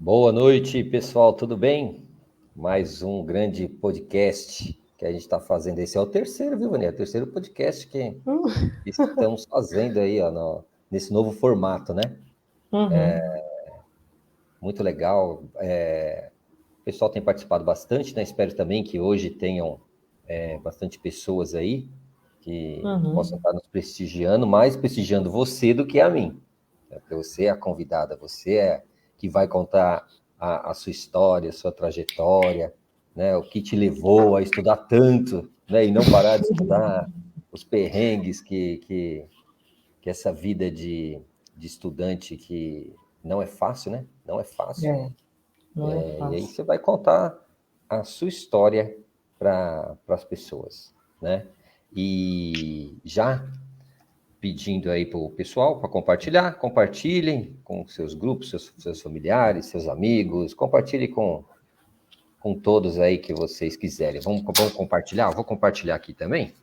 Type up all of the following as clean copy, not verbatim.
Boa noite, pessoal, tudo bem? Mais um grande podcast que a gente está fazendo. Esse é o terceiro, viu, Vânia? É o terceiro podcast que estamos fazendo aí, ó, nesse novo formato, né? Uhum. Muito legal. O pessoal tem participado bastante, né? Espero também que hoje tenham bastante pessoas aí que possam Uhum. estar nos prestigiando, mais prestigiando você do que a mim. Né? Porque você é a convidada, você é que vai contar a sua história, a sua trajetória, né? O que te levou a estudar tanto, né? E não parar de estudar, os perrengues que essa vida de estudante que não é fácil, né? Não é fácil. É, não é E aí fácil. você vai contar a sua história para as pessoas, né? E já pedindo aí para o pessoal para compartilhar, compartilhem com seus grupos, seus familiares, seus amigos, compartilhe com todos aí que vocês quiserem. Vamos compartilhar? Eu vou compartilhar aqui também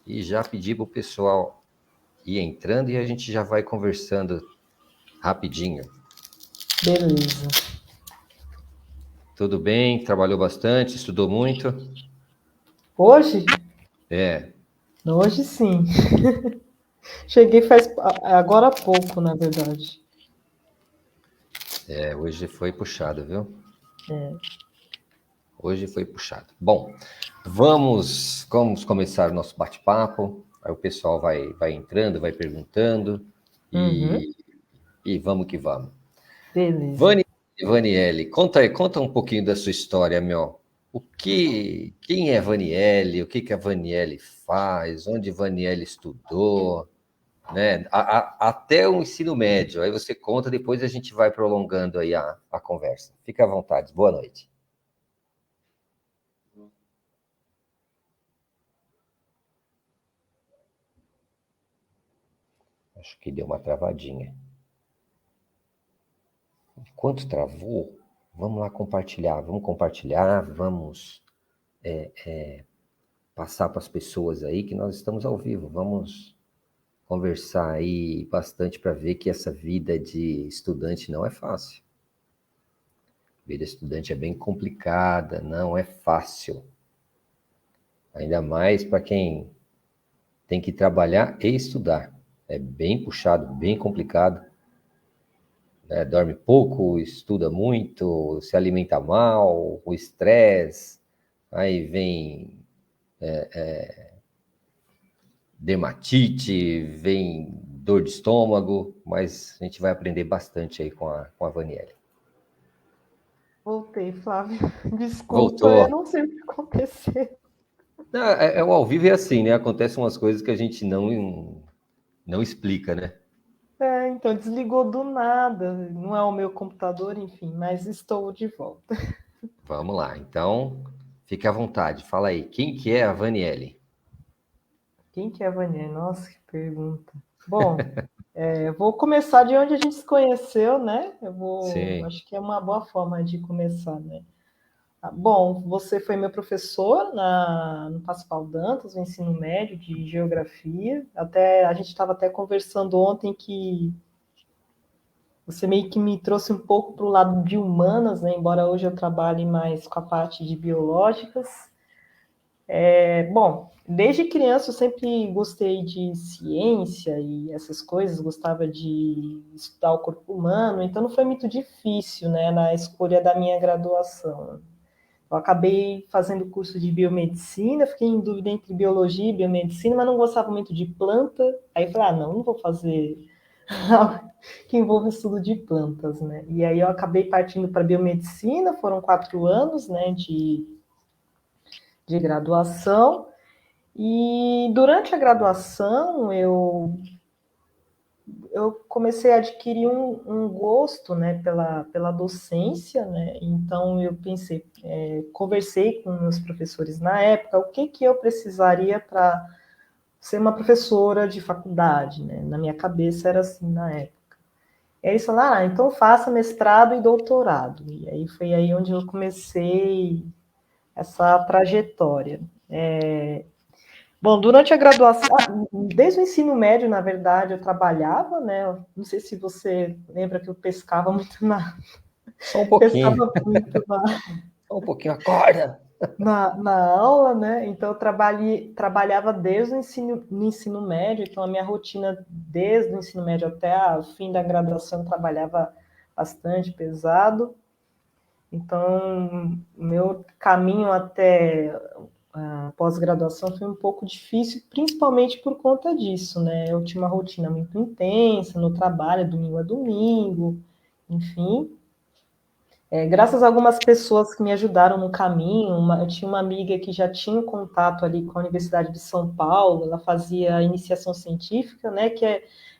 e já pedir para o pessoal ir entrando e a gente já vai conversando rapidinho. Beleza. Tudo bem? Trabalhou bastante? Estudou muito? Hoje? É, Hoje sim. Cheguei faz agora há pouco, na verdade. hoje foi puxado, viu? É. Hoje foi puxado. Bom, vamos começar o nosso bate-papo. Aí o pessoal vai entrando, vai perguntando Uhum. e vamos que vamos. Beleza. Vani, Vaniele, conta aí, conta um pouquinho da sua história, meu. Quem é Vaniele? O que a Vaniele faz? Onde Vaniele estudou? Né? Até o ensino médio. Aí você conta, depois a gente vai prolongando aí a conversa. Fica à vontade. Boa noite. Acho que deu uma travadinha. Enquanto travou, vamos lá compartilhar, vamos passar para as pessoas aí que nós estamos ao vivo. Vamos conversar aí bastante para ver que essa vida de estudante não é fácil. A vida de estudante é bem complicada, não é fácil. Ainda mais para quem tem que trabalhar e estudar. É bem puxado, bem complicado. Né? Dorme pouco, estuda muito, se alimenta mal, o estresse, aí vem dermatite, vem dor de estômago, mas a gente vai aprender bastante aí com a Vanielle. Voltei, Flávio. Desculpa, eu Voltou. não sei o que aconteceu. Não, o ao vivo é assim, né? Acontecem umas coisas que a gente não explica, né? Então desligou do nada. Não é o meu computador, enfim, mas estou de volta. Vamos lá. Então, fique à vontade. Fala aí. Quem que é a Vanielle? Quem que é a Vânia? Nossa, que pergunta. Bom, eu vou começar de onde a gente se conheceu, né? Sim. Acho que é uma boa forma de começar, né? Bom, você foi meu professor no Pascoal Dantas, no ensino médio de geografia. Até a gente estava até conversando ontem que você meio que me trouxe um pouco para o lado de humanas, né? Embora hoje eu trabalhe mais com a parte de biológicas. Bom, desde criança eu sempre gostei de ciência e essas coisas, gostava de estudar o corpo humano, então não foi muito difícil, né, na escolha da minha graduação. Eu acabei fazendo curso de biomedicina, fiquei em dúvida entre biologia e biomedicina, mas não gostava muito de planta. Aí eu falei, não vou fazer algo que envolva estudo de plantas, né? E aí eu acabei partindo para biomedicina, foram 4 anos, né, de graduação. E durante a graduação eu comecei a adquirir um gosto, né, pela docência, né? Então eu pensei, conversei com meus professores na época, o que que eu precisaria para ser uma professora de faculdade, né? Na minha cabeça era assim na época. E aí eles falaram, então faça mestrado e doutorado. E aí foi aí onde eu comecei essa trajetória. Bom, durante a graduação, desde o ensino médio, na verdade, eu trabalhava, né? Não sei se você lembra que eu pescava muito Só um pouquinho, Pensava muito só um pouquinho, acorda! na aula, né? Então, eu trabalhava desde no ensino médio, então a minha rotina desde o ensino médio até o fim da graduação eu trabalhava bastante pesado. Então, meu caminho até a pós-graduação foi um pouco difícil, principalmente por conta disso, né? Eu tinha uma rotina muito intensa no trabalho, domingo a domingo, enfim. Graças a algumas pessoas que me ajudaram no caminho, eu tinha uma amiga que já tinha um contato ali com a Universidade de São Paulo, ela fazia iniciação científica, né, que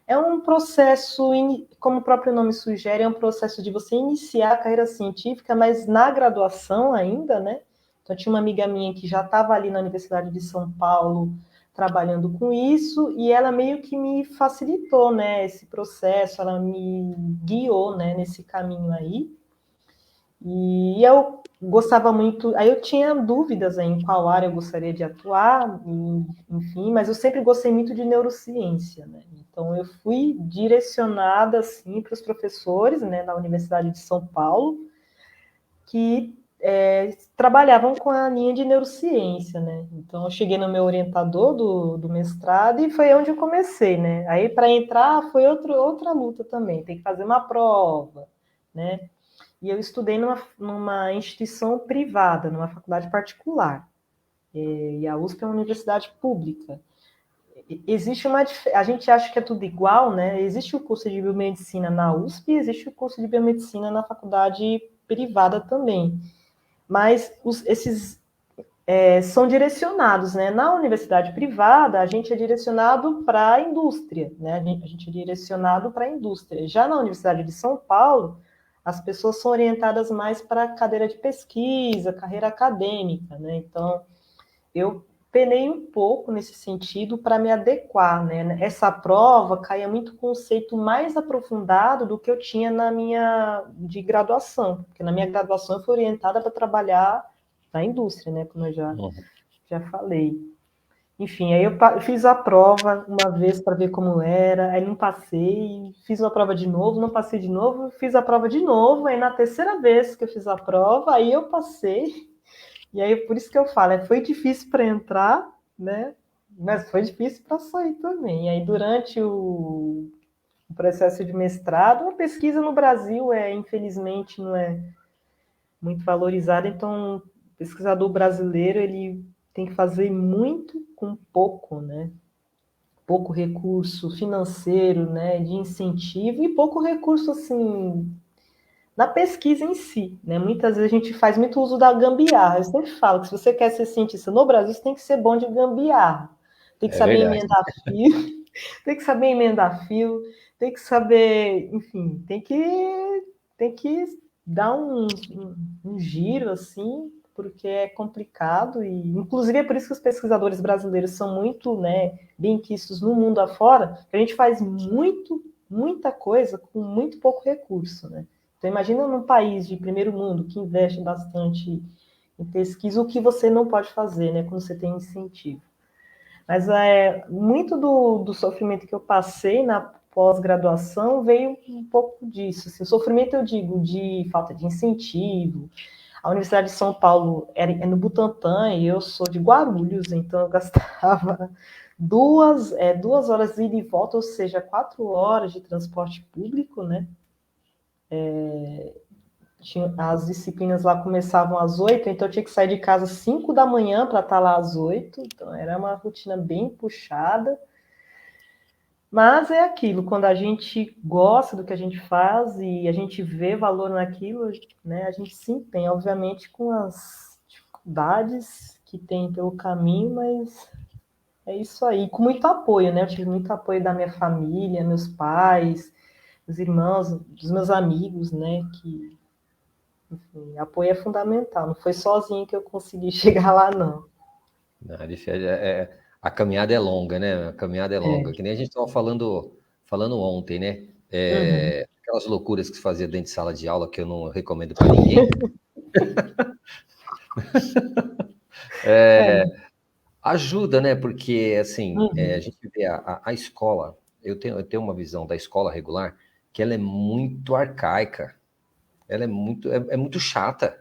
é um processo, como o próprio nome sugere, é um processo de você iniciar a carreira científica, mas na graduação ainda, né? Então, tinha uma amiga minha que já estava ali na Universidade de São Paulo trabalhando com isso, e ela meio que me facilitou, né, esse processo, ela me guiou, né, nesse caminho aí. E eu gostava muito, aí eu tinha dúvidas em qual área eu gostaria de atuar, enfim, mas eu sempre gostei muito de neurociência, né? Então eu fui direcionada assim para os professores, né, da Universidade de São Paulo, que trabalhavam com a linha de neurociência, né? Então eu cheguei no meu orientador do mestrado e foi onde eu comecei, né? Aí para entrar foi outra luta também, tem que fazer uma prova, né? E eu estudei numa instituição privada, numa faculdade particular. E a USP é uma universidade pública. Existe a gente acha que é tudo igual, né? Existe o curso de biomedicina na USP e existe o curso de biomedicina na faculdade privada também. Mas esses são direcionados, né? Na universidade privada, a gente é direcionado para a indústria, né? A gente é direcionado para a indústria. Já na Universidade de São Paulo, as pessoas são orientadas mais para a cadeira de pesquisa, carreira acadêmica, né? Então, eu penei um pouco nesse sentido para me adequar, né? Essa prova caía muito conceito mais aprofundado do que eu tinha na minha de graduação, porque na minha graduação eu fui orientada para trabalhar na indústria, né? Como eu já falei. Enfim, aí eu fiz a prova uma vez para ver como era, aí não passei, fiz a prova de novo, não passei de novo, fiz a prova de novo, aí na terceira vez que eu fiz a prova, aí eu passei, e aí por isso que eu falo, foi difícil para entrar, né? Mas foi difícil para sair também. E aí durante o processo de mestrado, a pesquisa no Brasil infelizmente, não é muito valorizada, então o pesquisador brasileiro ele tem que fazer muito com pouco, né? Pouco recurso financeiro, né, de incentivo e pouco recurso assim na pesquisa em si, né? Muitas vezes a gente faz muito uso da gambiarra. Eu sempre falo que se você quer ser cientista no Brasil, você tem que ser bom de gambiarra. Tem que É saber verdade. emendar fio, tem que saber emendar fio, tem que saber, enfim, tem que dar um giro assim, porque é complicado e, inclusive, é por isso que os pesquisadores brasileiros são muito, né, bem quistos no mundo afora, que a gente faz muita coisa com muito pouco recurso, né? Então, imagina num país de primeiro mundo que investe bastante em pesquisa, o que você não pode fazer, né, quando você tem incentivo. Mas muito do sofrimento que eu passei na pós-graduação veio um pouco disso. Assim, o sofrimento, eu digo, de falta de incentivo. A Universidade de São Paulo é no Butantã e eu sou de Guarulhos, então eu gastava 2 horas ida e volta, ou seja, 4 horas de transporte público, né? As disciplinas lá começavam às 8, então eu tinha que sair de casa às 5 da manhã para estar lá às 8, então era uma rotina bem puxada. Mas é aquilo, quando a gente gosta do que a gente faz e a gente vê valor naquilo, né, a gente se empenha, obviamente, com as dificuldades que tem pelo caminho, mas é isso aí. Com muito apoio, né? Eu tive muito apoio da minha família, meus pais, os irmãos, dos meus amigos, né? Que, enfim, apoio é fundamental. Não foi sozinho que eu consegui chegar lá, não. Não, a caminhada é longa, né? A caminhada é longa. É. Que nem a gente estava falando ontem, né? Uhum. Aquelas loucuras que se fazia dentro de sala de aula que eu não recomendo para ninguém. Ajuda, né? Porque, assim, a Uhum. gente vê a escola, eu tenho uma visão da escola regular que ela é muito arcaica. ela é muito chata.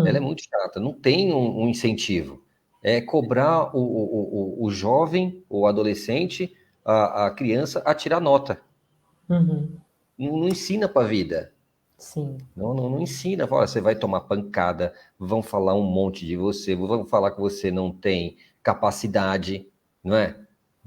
Ela é Hum, muito chata, não tem um incentivo. É cobrar o jovem, o adolescente, a criança a tirar nota. uhum, Não ensina para a vida. sim. Não ensina. Fala, você vai tomar pancada, vão falar um monte de você, vão falar que você não tem capacidade, não é?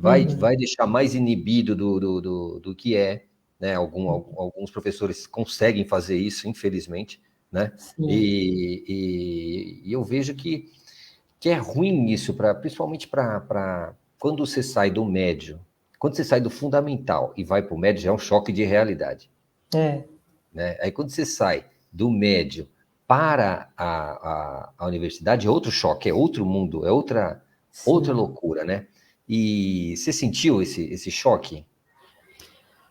Uhum, Vai deixar mais inibido do que é, né? Alguns professores conseguem fazer isso, infelizmente, né? sim. E eu vejo que é ruim isso, principalmente para quando você sai do médio, quando você sai do fundamental e vai para o médio, já é um choque de realidade, É, né? Aí quando você sai do médio para a universidade, é outro choque, é outro mundo, é outra sim. loucura, né? E você sentiu esse choque?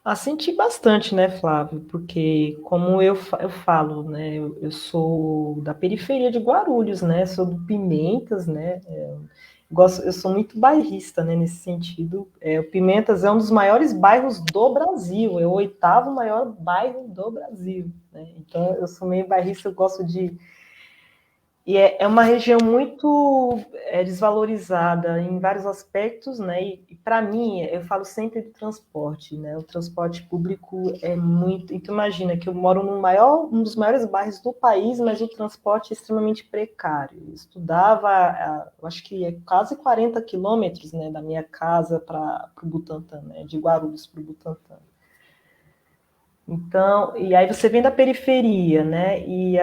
Ah, senti bastante, né, Flávio? Porque, como eu falo, né, eu sou da periferia de Guarulhos, né, sou do Pimentas, né, eu sou muito bairrista, né, nesse sentido. O Pimentas é um dos maiores bairros do Brasil, é o oitavo maior bairro do Brasil, né? Então, eu sou meio bairrista, eu gosto de e é uma região muito desvalorizada em vários aspectos, né? E para mim, eu falo sempre do transporte, né? O transporte público é muito. Então, imagina que eu moro um dos maiores bairros do país, mas o transporte é extremamente precário. Eu estudava, eu acho que é quase 40 quilômetros, né, da minha casa para o Butantã, né? De Guarulhos para o Butantã. Então, e aí você vem da periferia, né? E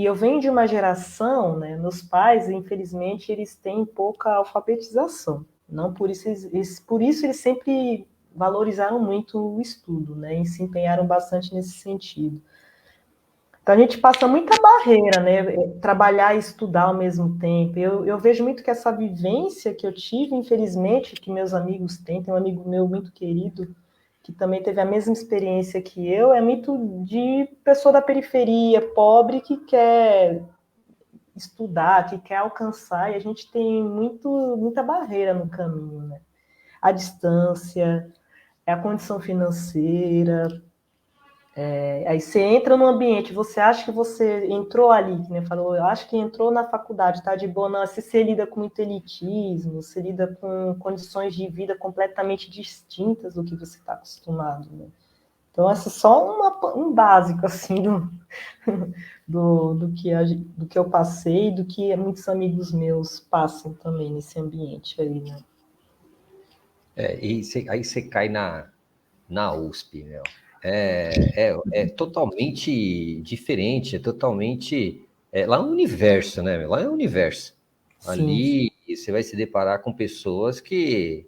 eu venho de uma geração, né? Meus pais, infelizmente, eles têm pouca alfabetização. Não por isso eles sempre valorizaram muito o estudo, né? E se empenharam bastante nesse sentido. Então a gente passa muita barreira, né? Trabalhar e estudar ao mesmo tempo. Eu vejo muito que essa vivência que eu tive, infelizmente, que meus amigos têm, tem um amigo meu muito querido que também teve a mesma experiência que eu, é muito de pessoa da periferia, pobre, que quer estudar, que quer alcançar, e a gente tem muita barreira no caminho, né? A distância, a condição financeira, aí você entra no ambiente, você acha que você entrou ali, que nem falou, eu acho que entrou na faculdade, tá de boa, não, você lida com muito elitismo, você lida com condições de vida completamente distintas do que você está acostumado, né? Então, essa é só um básico, assim, do que eu passei, do que muitos amigos meus passam também nesse ambiente aí, né? Aí você cai na USP, meu. É totalmente diferente, é totalmente. Lá é um universo, né, meu? Lá é um universo. Sim, Ali você vai se deparar com pessoas que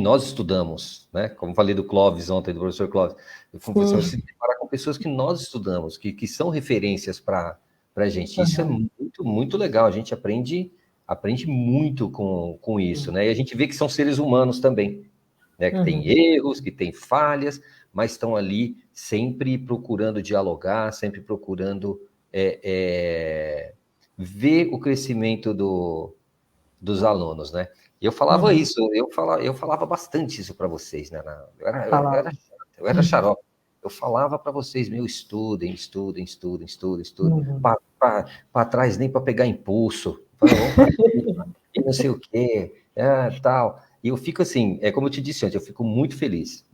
nós estudamos, né? Como falei do Clóvis ontem, do professor Clóvis, você vai se sim, deparar com pessoas que nós estudamos, que são referências para a gente. Isso é uhum, muito legal. A gente aprende muito com isso, sim, né? E a gente vê que são seres humanos também, né? Que tem uhum, erros, que tem falhas, mas estão ali sempre procurando dialogar, sempre procurando é, é, ver o crescimento dos alunos, né? E eu falava uhum, isso, eu falava bastante isso para vocês, né? falar, Eu era xarope. Eu falava para vocês, meu, estudem. uhum, Para trás nem para pegar impulso. Vamos para cima, e não sei o quê, tal. E eu fico assim, como eu te disse antes, eu fico muito feliz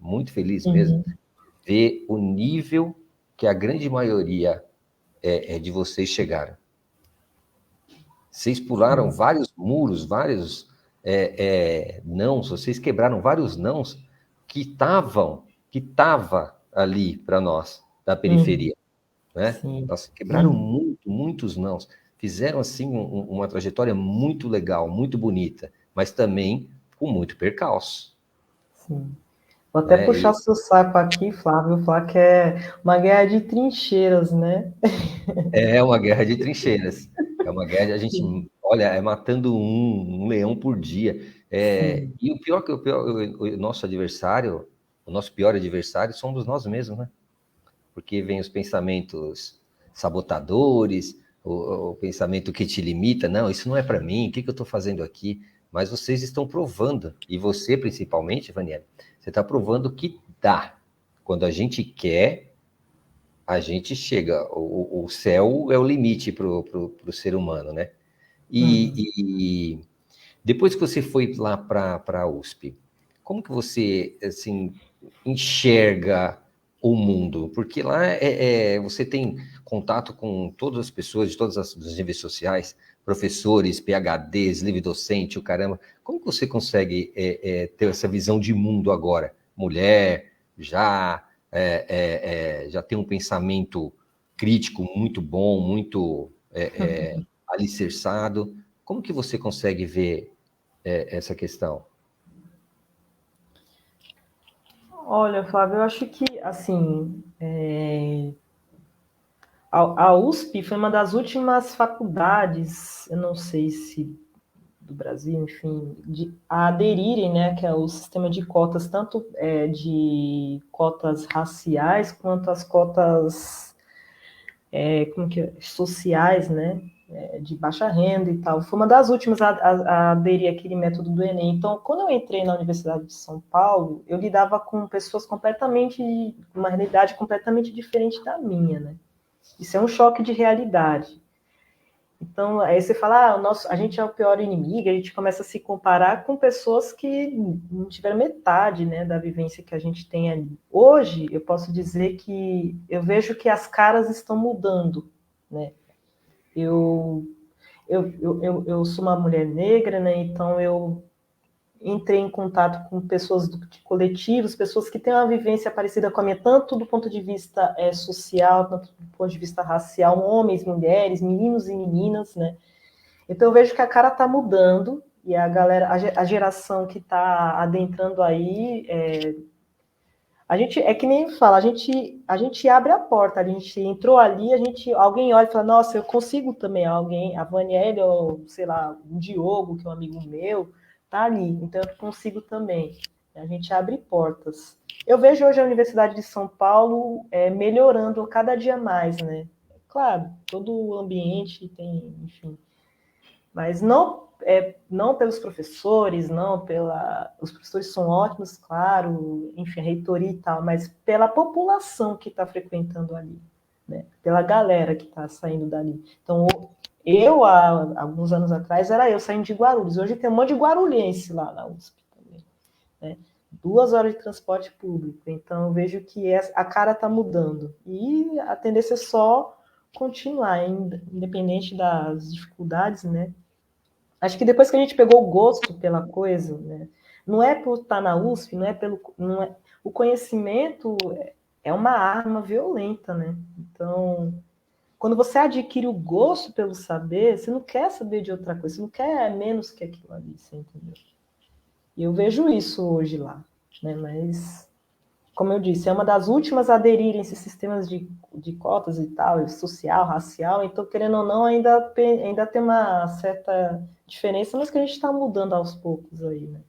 mesmo, uhum, ver o nível que a grande maioria de vocês chegaram. Vocês pularam sim, vários muros, vários nãos, vocês quebraram vários nãos que tava ali para nós, da uhum, periferia, né? sim, Nossa, quebraram uhum, muitos nãos. Fizeram, assim, uma trajetória muito legal, muito bonita, mas também com muito percalço, sim. Vou até né? puxar seu saco aqui, Flávio, falar que é uma guerra de trincheiras, né? É uma guerra de trincheiras. É uma guerra de a gente, olha, matando um leão por dia. Sim, E o pior que o nosso adversário, o nosso pior adversário somos nós mesmos, né? Porque vem os pensamentos sabotadores, o pensamento que te limita. Não, isso não é para mim. O que eu estou fazendo aqui? Mas vocês estão provando, e você principalmente, Vaniela, você está provando que dá. Quando a gente quer, a gente chega, o céu é o limite para o ser humano, né? Uhum. E depois que você foi lá para a USP, como que você, assim, enxerga o mundo? Porque lá você tem contato com todas as pessoas de todas os níveis sociais, professores, PhDs, livre docente, o caramba. Como que você consegue ter essa visão de mundo agora? Mulher, já tem um pensamento crítico muito bom, muito alicerçado. Como que você consegue ver essa questão? Olha, Flávio, eu acho que, assim, a USP foi uma das últimas faculdades, eu não sei se do Brasil, enfim, a aderirem, né, que é o sistema de cotas, tanto de cotas raciais quanto as cotas como que sociais, né, de baixa renda e tal. Foi uma das últimas a aderir àquele método do Enem. Então, quando eu entrei na Universidade de São Paulo, eu lidava com pessoas completamente, uma realidade completamente diferente da minha, né? Isso é um choque de realidade. Então, aí você fala, a gente é o pior inimigo, a gente começa a se comparar com pessoas que não tiveram metade, né, da vivência que a gente tem ali. Hoje, eu posso dizer que eu vejo que as caras estão mudando, né? Eu, eu sou uma mulher negra, né, então eu entrei em contato com pessoas de coletivos, pessoas que têm uma vivência parecida com a minha, tanto do ponto de vista social, tanto do ponto de vista racial, homens, mulheres, meninos e meninas, né? Então eu vejo que a cara está mudando e a galera, a geração que está adentrando aí, a gente é que nem fala, a gente abre a porta, a gente entrou ali, alguém olha e fala, nossa, eu consigo também, alguém, a Vanielle ou sei lá, o Diogo, que é um amigo meu, tá ali, então eu consigo também. A gente abre portas. Eu vejo hoje a Universidade de São Paulo melhorando cada dia mais, né? Claro, todo o ambiente tem, enfim, mas não pelos professores, não pela. Os professores são ótimos, claro, enfim, a reitoria e tal, mas pela população que está frequentando ali, né? Pela galera que está saindo dali. Então, há alguns anos atrás, era eu saindo de Guarulhos. Hoje tem um monte de guarulhense lá na USP também, né? 2 horas de transporte público. Então, eu vejo que a cara está mudando. E a tendência é só continuar, independente das dificuldades, né? Acho que depois que a gente pegou o gosto pela coisa, né? Não é por estar na USP, não é, o conhecimento é uma arma violenta, né? Então, quando você adquire o gosto pelo saber, você não quer saber de outra coisa, você não quer menos que aquilo ali, você entendeu? E eu vejo isso hoje lá, né? Mas, como eu disse, é uma das últimas a aderirem esses sistemas de cotas e tal, social, racial, então, querendo ou não, ainda tem uma certa diferença, mas que a gente está mudando aos poucos aí, né?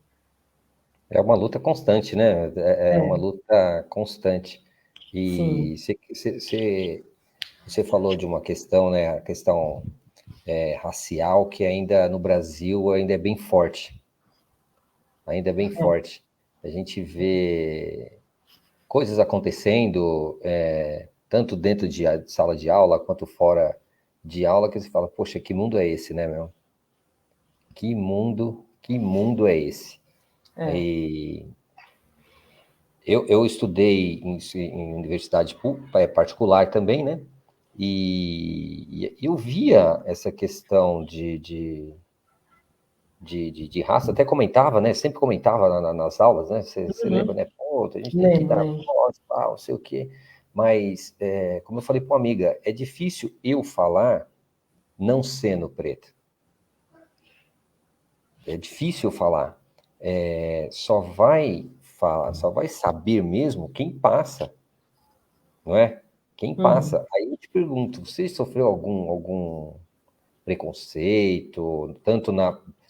É uma luta constante, né? É uma É, luta constante. E sim. você falou de uma questão, né? A questão racial, que ainda no Brasil ainda é bem forte. Ainda é bem forte. A gente vê coisas acontecendo, tanto dentro de sala de aula quanto fora de aula, que você fala, poxa, que mundo é esse, né, meu? Que mundo é esse? É. E eu estudei em universidade particular também, né? E eu via essa questão de raça, até comentava, né? Sempre comentava nas aulas, né? Você lembra, Uhum. né? Pô, a gente tem que Lembro, dar lembro. voz, tal, não sei o quê. Mas, como eu falei para uma amiga, é difícil eu falar não sendo preto. É difícil eu falar. Só vai saber mesmo quem passa, não é? Quem Uhum. passa. Aí eu te pergunto, você sofreu algum preconceito,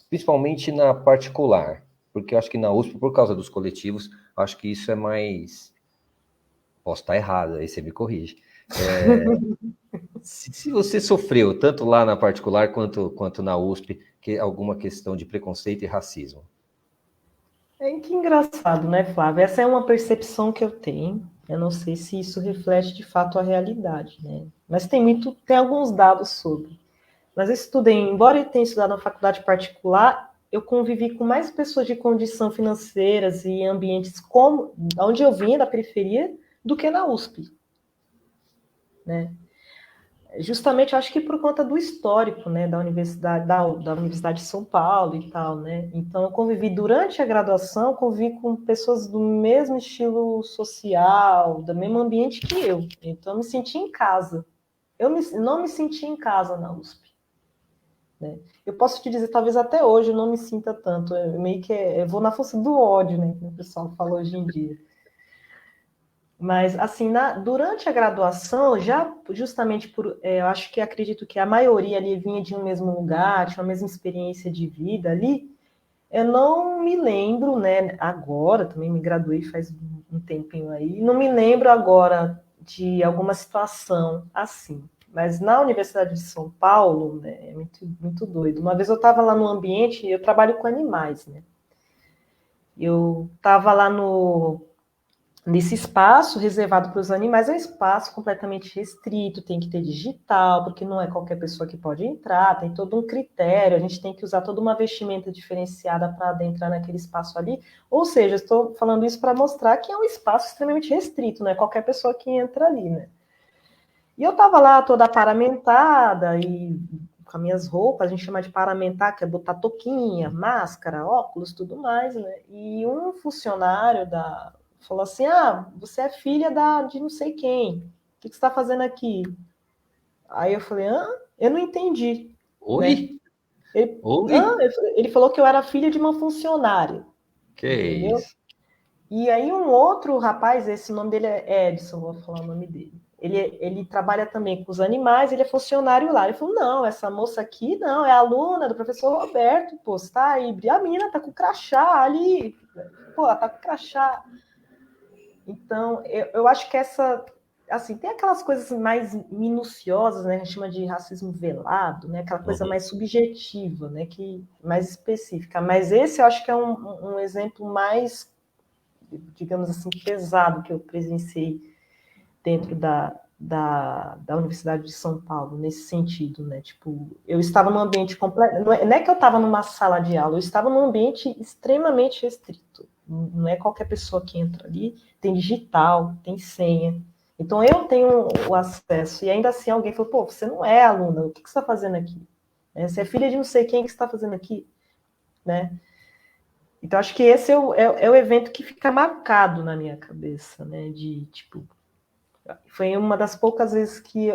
principalmente na particular? Porque eu acho que na USP, por causa dos coletivos, acho que isso é mais. Posso estar errado, aí você me corrige. Se você sofreu, tanto lá na particular quanto na USP, alguma questão de preconceito e racismo. Que engraçado, né, Flávio? Essa é uma percepção que eu tenho. Eu não sei se isso reflete de fato a realidade, né? Mas tem alguns dados sobre. Mas eu estudei, embora eu tenha estudado na faculdade particular, eu convivi com mais pessoas de condição financeiras e ambientes como onde eu vinha, da periferia, do que na USP, né? Justamente, acho que por conta do histórico, né, da Universidade de São Paulo e tal, né? Então, eu convivi durante a graduação, convivi com pessoas do mesmo estilo social, do mesmo ambiente que eu. Então, eu me senti em casa. Não me senti em casa na USP. Né? Eu posso te dizer, talvez até hoje eu não me sinta tanto. Eu meio que eu vou na força do ódio, né? Que o pessoal fala hoje em dia. Mas, assim, durante a graduação, já justamente eu acho que acredito que a maioria ali vinha de um mesmo lugar, tinha a mesma experiência de vida ali. Eu não me lembro, né? Agora, também me graduei faz um tempinho aí, não me lembro agora de alguma situação assim. Mas na Universidade de São Paulo, né, é muito doido. Uma vez eu estava lá no ambiente, eu trabalho com animais, né? Eu estava lá nesse espaço reservado para os animais, é um espaço completamente restrito, tem que ter digital, porque não é qualquer pessoa que pode entrar, tem todo um critério, a gente tem que usar toda uma vestimenta diferenciada para adentrar naquele espaço ali. Ou seja, estou falando isso para mostrar que é um espaço extremamente restrito, não é qualquer pessoa que entra ali, né? E eu estava lá toda paramentada e com as minhas roupas, a gente chama de paramentar, que é botar touquinha, máscara, óculos, tudo mais, né? E um funcionário falou assim: ah, você é filha de não sei quem, o que você está fazendo aqui? Aí eu falei: ah, eu não entendi, né? Oi? Ele, ah, Oi? ele falou que eu era filha de uma funcionária, Que entendeu? isso? E aí um outro rapaz, esse nome dele é Edson, vou falar o nome dele. Ele trabalha também com os animais, ele é funcionário lá. Ele falou, não, essa moça aqui não, é aluna do professor Roberto, pô, você tá aí, a mina tá com crachá ali, pô, ela tá com crachá. Então, eu acho que assim, tem aquelas coisas mais minuciosas, né, a gente chama de racismo velado, né, aquela coisa Uhum. mais subjetiva, né, mais específica. Mas esse eu acho que é um exemplo mais, digamos assim, pesado que eu presenciei dentro da Universidade de São Paulo, nesse sentido, né? Tipo, eu estava num ambiente completo. Não é que eu estava numa sala de aula, eu estava num ambiente extremamente restrito. Não é qualquer pessoa que entra ali, tem digital, tem senha. Então eu tenho o acesso, e ainda assim alguém falou, pô, você não é aluna, o que você está fazendo aqui? Você é filha de não sei quem, que você está fazendo aqui? Né? Então, acho que esse é o evento que fica marcado na minha cabeça, né? De, tipo, foi uma das poucas vezes que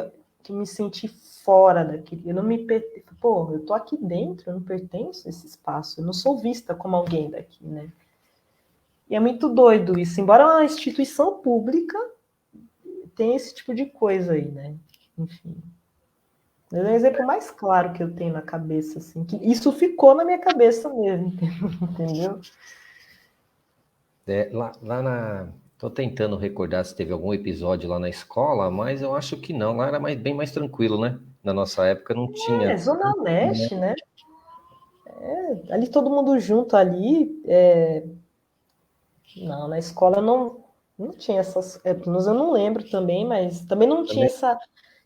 me senti fora daquele. Eu não me. Pô, eu tô aqui dentro, eu não pertenço a esse espaço, eu não sou vista como alguém daqui, né? E é muito doido isso. Embora uma instituição pública, tem esse tipo de coisa aí, né? Enfim. É o exemplo mais claro que eu tenho na cabeça, assim, que isso ficou na minha cabeça mesmo, entendeu? Lá na. Tô tentando recordar se teve algum episódio lá na escola, mas eu acho que não. Lá era bem mais tranquilo, né? Na nossa época não tinha. É, Zona Leste, né? Ali todo mundo junto ali. Não, na escola não tinha essas. Pelo menos eu não lembro também, mas também não tinha Também.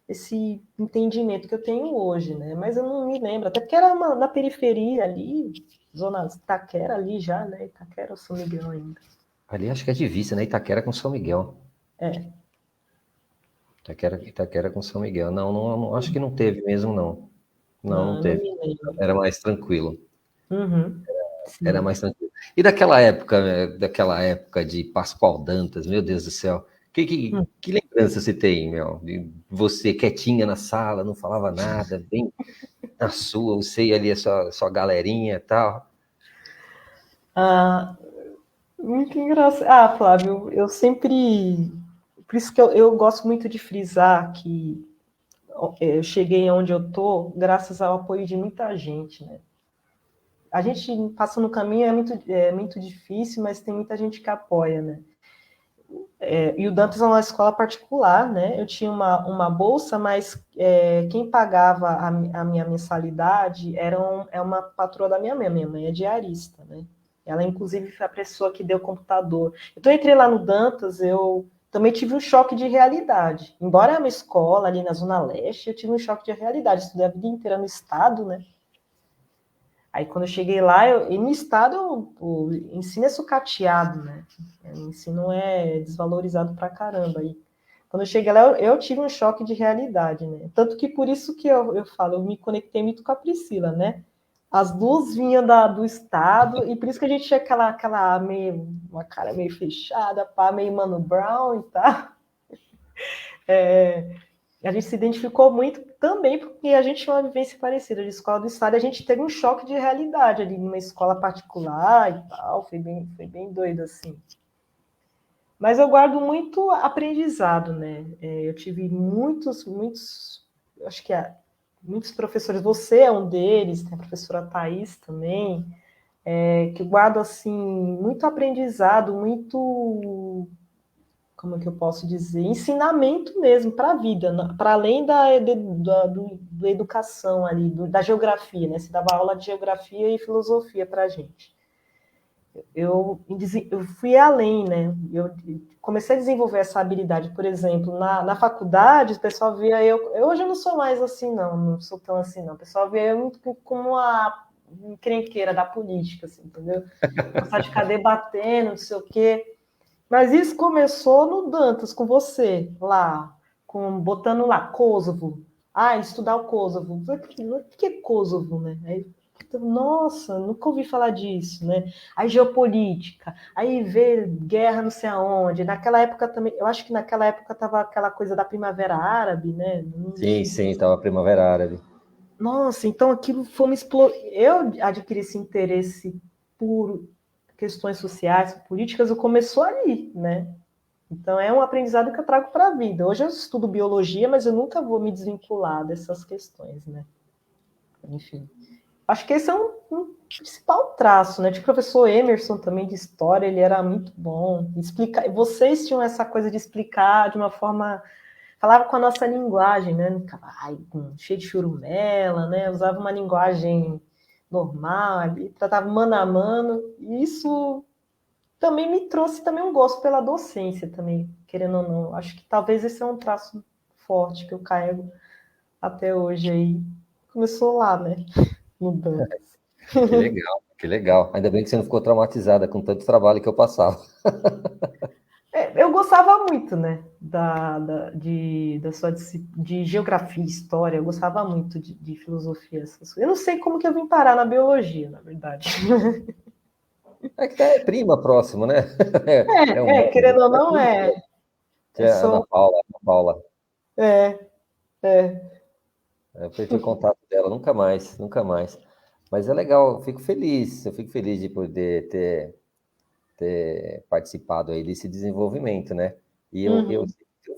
esse entendimento que eu tenho hoje, né? Mas eu não me lembro, até porque era na periferia ali, Zona Itaquera ali já, né? Itaquera ou São Miguel ainda. Ali acho que é divisa, né? Itaquera com São Miguel. É. Itaquera com São Miguel. Acho que não teve mesmo, não. Não Não, eu não teve. me lembro. Era mais tranquilo. Uhum. Era Sim. mais tranquilo. E daquela época de Pascoal Dantas, meu Deus do céu. Que lembrança você tem, Mel? De você quietinha na sala, não falava nada, bem na sua, você e ali a sua galerinha e tal. Ah, muito engraçado. Ah, Flávio, eu sempre. Por isso que eu gosto muito de frisar que eu cheguei onde eu tô graças ao apoio de muita gente, né? A gente passa no caminho, é muito difícil, mas tem muita gente que apoia, né? E o Dantas é uma escola particular, né? Eu tinha uma bolsa, mas quem pagava a minha mensalidade é uma patroa da minha mãe é diarista, né? Ela, inclusive, foi a pessoa que deu o computador. Então, eu entrei lá no Dantas, também tive um choque de realidade. Embora é uma escola ali na Zona Leste, eu tive um choque de realidade. Estudei a vida inteira no estado, né? Aí quando eu cheguei lá, e no estado o ensino é sucateado, né? O ensino é desvalorizado pra caramba. Aí quando eu cheguei lá, eu tive um choque de realidade, né? Tanto que por isso que eu falo, eu me conectei muito com a Priscila, né? As duas vinham do estado, e por isso que a gente tinha aquela meio, uma cara meio fechada, pá, meio Mano Brown e tal. A gente se identificou muito também porque a gente tinha uma vivência parecida de escola do estado, a gente teve um choque de realidade ali numa escola particular e tal, foi bem doido assim. Mas eu guardo muito aprendizado, né? Eu tive acho que muitos professores, você é um deles, tem a professora Thais também, que guardo, assim, muito aprendizado, muito, como é que eu posso dizer, ensinamento mesmo para a vida, para além da educação ali, da geografia, né? Você dava aula de geografia e filosofia para a gente. Eu fui além, né? Eu comecei a desenvolver essa habilidade, por exemplo, na faculdade, o pessoal via hoje eu não sou mais assim, não sou tão assim, não. O pessoal via eu muito como a encrenqueira da política, assim, entendeu? Gostar de ficar debatendo, não sei o quê. Mas isso começou no Dantas, com você, lá, botando lá, Kosovo. Ah, estudar o Kosovo. O que é Kosovo, né? Aí, nossa, nunca ouvi falar disso, né? Aí geopolítica, aí ver guerra não sei aonde. Naquela época também, eu acho que naquela época tava aquela coisa da Primavera Árabe, né? Sim, sim, estava a Primavera Árabe. Nossa, então aquilo foi uma explosão. Eu adquiri esse interesse por questões sociais, políticas, começou ali, né? Então é um aprendizado que eu trago para a vida. Hoje eu estudo biologia, mas eu nunca vou me desvincular dessas questões, né? Enfim. Acho que esse é um principal traço, né? De professor Emerson também de história, ele era muito bom. Explicar, vocês tinham essa coisa de explicar de uma forma, falava com a nossa linguagem, né? Ai, cheio de churumela, né? Usava uma linguagem normal, e tratava mano a mano. E isso também me trouxe também um gosto pela docência também, querendo ou não. Acho que talvez esse é um traço forte que eu carrego até hoje aí. Começou lá, né? Mudando. Que legal, que legal. Ainda bem que você não ficou traumatizada com tanto trabalho que eu passava. Eu gostava muito, né, da sua de geografia, história, eu gostava muito de filosofia. Eu não sei como que eu vim parar na biologia, na verdade. É que é prima próximo, né? É um Querendo ou é não, prima. é É a Ana só. Paula, Ana Paula. É, é. Eu perdi o contato dela, nunca mais, nunca mais. Mas é legal, eu fico feliz de poder ter participado aí desse desenvolvimento, né? E Uhum, eu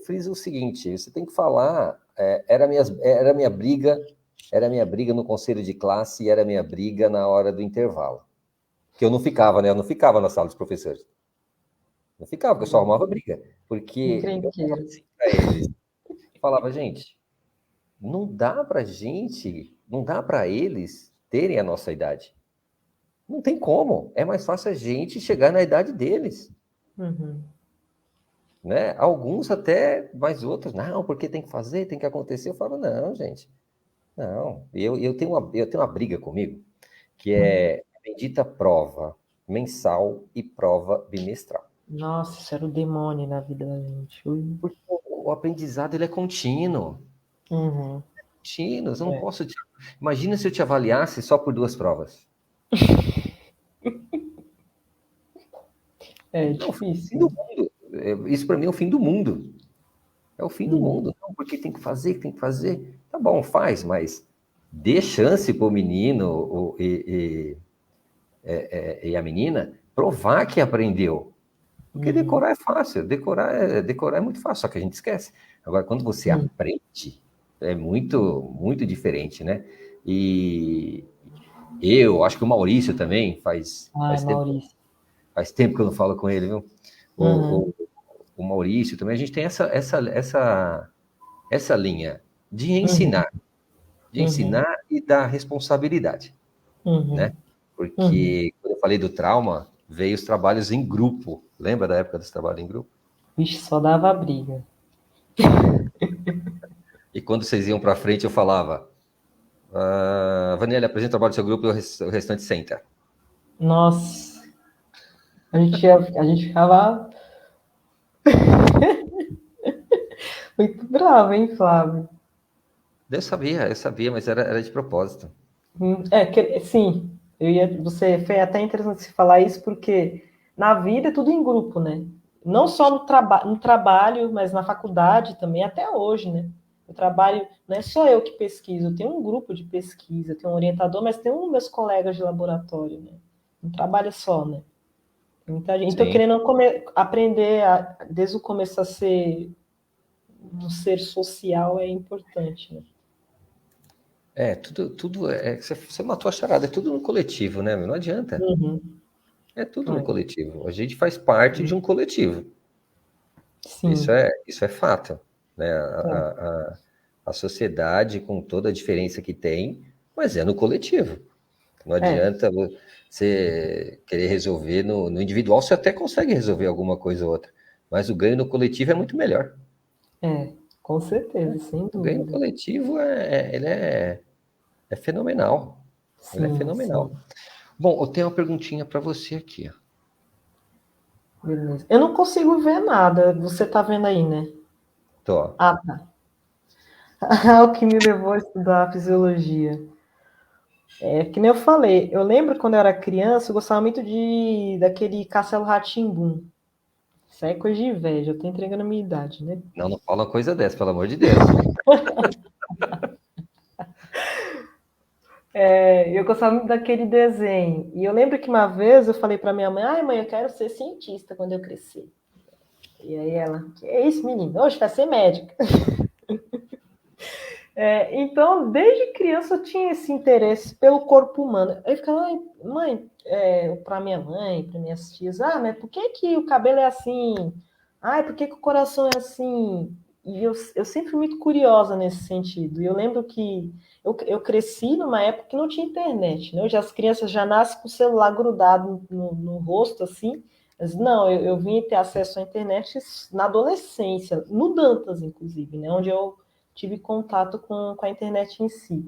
friso o seguinte, você tem que falar, era minha briga no conselho de classe e era minha briga na hora do intervalo. Que eu não ficava, né? Eu não ficava na sala dos professores. Não ficava, porque eu só arrumava briga. Porque eu falava encrenqueiras. assim para eles, falava, gente, não dá para eles terem a nossa idade. Não tem como. É mais fácil a gente chegar na idade deles, Uhum. né? Alguns até, mas outros, não, porque tem que fazer, tem que acontecer. Eu falo, não, gente, não. Eu tenho uma briga comigo, que é a bendita prova mensal e prova bimestral. Nossa, isso era o demônio na vida da gente. Ui. Porque o aprendizado, ele é contínuo. Uhum. Contínuo, eu não É, posso Imagina se eu te avaliasse só por duas provas. é É o fim difícil. do mundo. Isso para mim é o fim do mundo. É o fim do Uhum. mundo. Não, porque tem que fazer, tem que fazer. Tá bom, faz, mas dê chance para o menino e a menina provar que aprendeu. Porque Uhum. decorar é fácil, decorar é muito fácil, só que a gente esquece. Agora, quando você Uhum. aprende, é muito, muito diferente, né? E eu acho que o Maurício também Ai, Maurício. faz tempo que eu não falo com ele, viu? Uhum. O, o, o Maurício também, a gente tem essa linha de Uhum. ensinar, Uhum. e dar responsabilidade, né? Uhum. Uhum. Porque quando eu falei do trauma, veio os trabalhos em grupo. Lembra da época dos trabalhos em grupo? Vixe, só dava briga. E quando vocês iam para frente, eu falava, Vanelli, apresenta o trabalho do seu grupo, o restante senta. Nossa, a gente ficava muito bravo, hein, Flávio? Eu sabia, mas era de propósito. Sim, foi até interessante você falar isso, porque na vida é tudo em grupo, né? Não só no trabalho, mas na faculdade também, até hoje, né? O trabalho não é só eu que pesquiso, eu tenho um grupo de pesquisa, tenho um orientador, mas tem meus colegas de laboratório, né? Não trabalha só, né? Muita gente. Então, Sim. querendo aprender desde o começo a ser um ser social é importante, né? Tudo você matou a charada, é tudo no coletivo, né? Não adianta. Uhum. É tudo no É, coletivo. A gente faz parte de um coletivo. Isso sim. é, isso é fato, né? É. A sociedade, com toda a diferença que tem, mas é no coletivo. Não É, adianta você querer resolver no individual, você até consegue resolver alguma coisa ou outra, mas o ganho no coletivo é muito melhor. com certeza, sem O ganho no dúvida. coletivo é fenomenal. Ele é Sim, fenomenal. sim. Bom, eu tenho uma perguntinha para você aqui. Beleza. Eu não consigo ver nada. Você tá vendo aí, né? Tô. Ah, tá. O que me levou a estudar fisiologia. É que nem eu falei, eu lembro quando eu era criança, eu gostava muito daquele Castelo rá tim Isso aí é coisa de velho, eu tô entregando a minha idade, né? Não, não fala uma coisa dessa, pelo amor de Deus. Eu gostava muito daquele desenho. E eu lembro que uma vez eu falei para minha mãe: ai, mãe, eu quero ser cientista quando eu crescer. E aí ela: que é isso, menino? Hoje vai ser médica. Então, desde criança eu tinha esse interesse pelo corpo humano. Aí eu ficava: ai, mãe, para minha mãe, para minhas tias: ah, mas por que, que o cabelo é assim? Ai, por que, que o coração é assim? E eu sempre fui muito curiosa nesse sentido. E eu lembro que eu cresci numa época que não tinha internet, né? Hoje as crianças já nascem com o celular grudado no rosto, assim. Mas não, eu vim ter acesso à internet na adolescência, no Dantas, inclusive, né? Onde eu tive contato com a internet em si.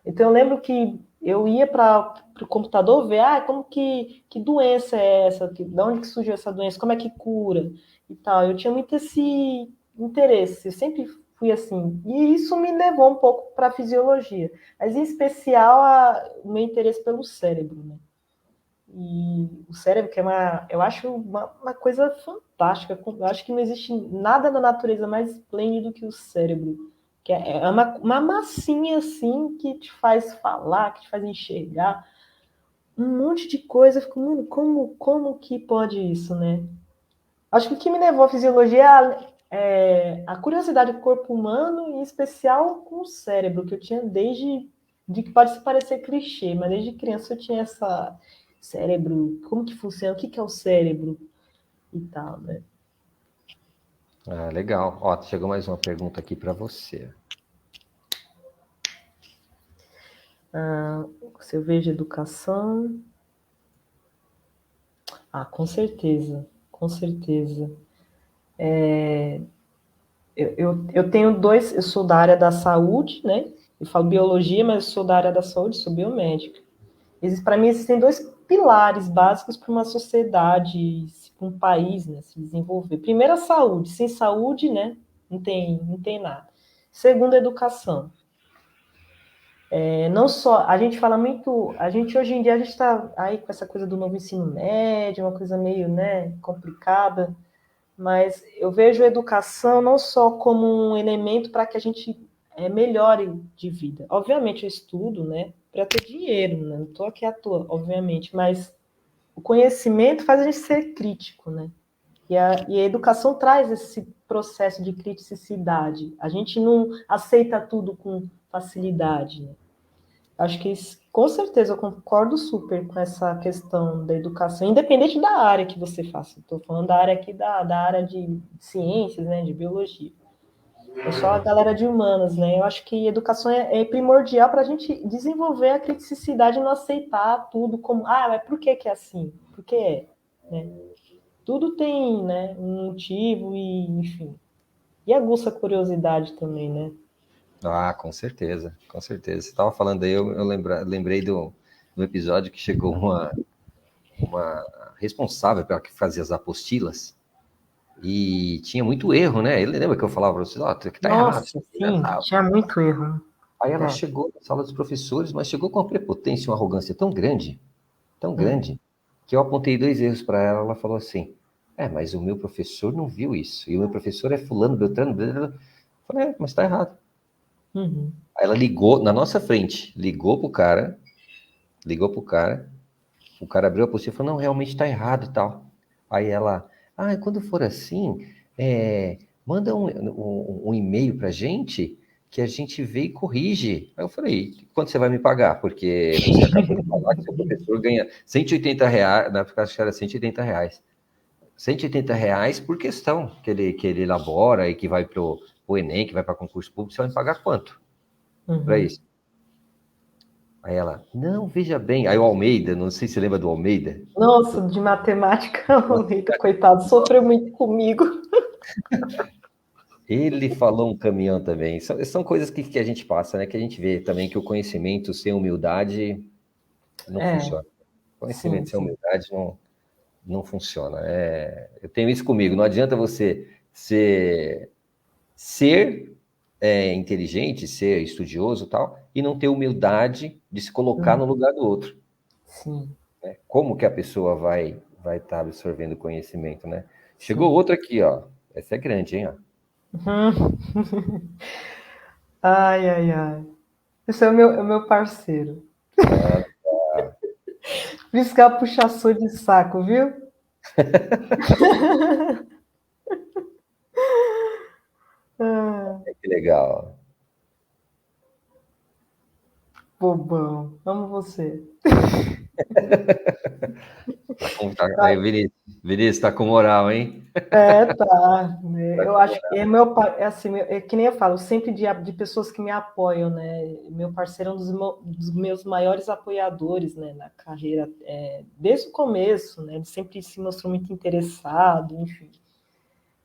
Então eu lembro que eu ia para o computador ver, como que doença é essa, de onde que surgiu essa doença, como é que cura e tal. Eu tinha muito esse interesse, eu sempre fui assim. E isso me levou um pouco para a fisiologia, mas em especial o meu interesse pelo cérebro, né? E o cérebro, que eu acho uma coisa fantástica. Eu acho que não existe nada na natureza mais esplêndido que o cérebro. Que é uma massinha assim que te faz falar, que te faz enxergar. Um monte de coisa. Eu fico, mano, como que pode isso, né? Acho que o que me levou à fisiologia é a curiosidade do corpo humano, em especial com o cérebro, que eu tinha de que pode parecer clichê, mas desde criança eu tinha essa cérebro, como que funciona, o que é o cérebro e tal, né? Ah, legal. Ó, chegou mais uma pergunta aqui para você. Se eu vejo educação, com certeza, com certeza. Eu tenho dois, eu sou da área da saúde, né? Eu falo biologia, mas eu sou da área da saúde, sou biomédica. Para mim, existem dois pilares básicos para uma sociedade, para um país, né, se desenvolver. Primeiro, a saúde. Sem saúde, né, não tem nada. Segundo, a educação. Não só, a gente fala muito, a gente hoje em dia, a gente está aí com essa coisa do novo ensino médio, uma coisa meio, né, complicada, mas eu vejo a educação não só como um elemento para que a gente melhore de vida. Obviamente eu estudo, né, para ter dinheiro, né? Não estou aqui à toa, obviamente, mas o conhecimento faz a gente ser crítico, né? E a educação traz esse processo de criticidade. A gente não aceita tudo com facilidade, né? Acho que com certeza eu concordo super com essa questão da educação, independente da área que você faça. Estou falando da área aqui da área de ciências, né, de biologia. É só a galera de humanas, né? Eu acho que educação é primordial para a gente desenvolver a criticidade e não aceitar tudo como, mas por que é assim? Por que é? Né? tudo tem, né, um motivo e, enfim. E aguça a curiosidade também, né? Ah, com certeza, com certeza. Você estava falando aí, lembrei do episódio que chegou uma responsável pela que fazia as apostilas e tinha muito erro, né? Ele lembra que eu falava para você, ó, que tá errado. Nossa, sim, tinha muito erro. Aí ela É. chegou na sala dos professores, mas chegou com uma prepotência, uma arrogância tão Hum. grande, que eu apontei 2 erros para ela. Ela falou assim: mas o meu professor não viu isso. E o meu professor é fulano, Beltrano, blá, blá, blá. Eu falei, mas tá errado. Uhum. Aí ela ligou na nossa frente, ligou pro cara, o cara abriu a apostila e falou, não, realmente tá errado e tal. Aí ela, quando for assim, manda um e-mail pra gente que a gente vê e corrige. Aí eu falei, quanto você vai me pagar? Porque você acabou de falar que seu professor ganha R$ 180, na época acho que era R$ 180. R$ 180 por questão que ele elabora e que vai pro Enem, que vai para concurso público, você vai me pagar quanto para Uhum. isso? Aí ela, não, veja bem. Aí o Almeida, não sei se você lembra do Almeida. Nossa, de matemática, o Neito, coitado, sofreu muito comigo. Ele falou um caminhão também. São coisas que a gente passa, né? Que a gente vê também que o conhecimento sem humildade não É, funciona. sim, Conhecimento sem sim. humildade não funciona. Eu tenho isso comigo. Não adianta você ser inteligente, ser estudioso e tal, e não ter humildade de se colocar no Uhum. lugar do outro. Sim, Como que a pessoa vai estar absorvendo conhecimento, né? Chegou sim. outro aqui, ó. Essa é grande, hein, ó. Uhum. Ai, ai, ai. Esse é o meu parceiro. Ah, Por isso que é puxação de saco, viu? Ah, que legal. bobão. Amo você. Aí, Vinícius, tá com moral, hein? Tá. Né? Tá Eu com acho que moral. é meu pai, é assim, é que nem eu falo, sempre de pessoas que me apoiam, né? Meu parceiro é um dos meus maiores apoiadores, né, na carreira, desde o começo, né? Ele sempre se mostrou muito interessado, enfim.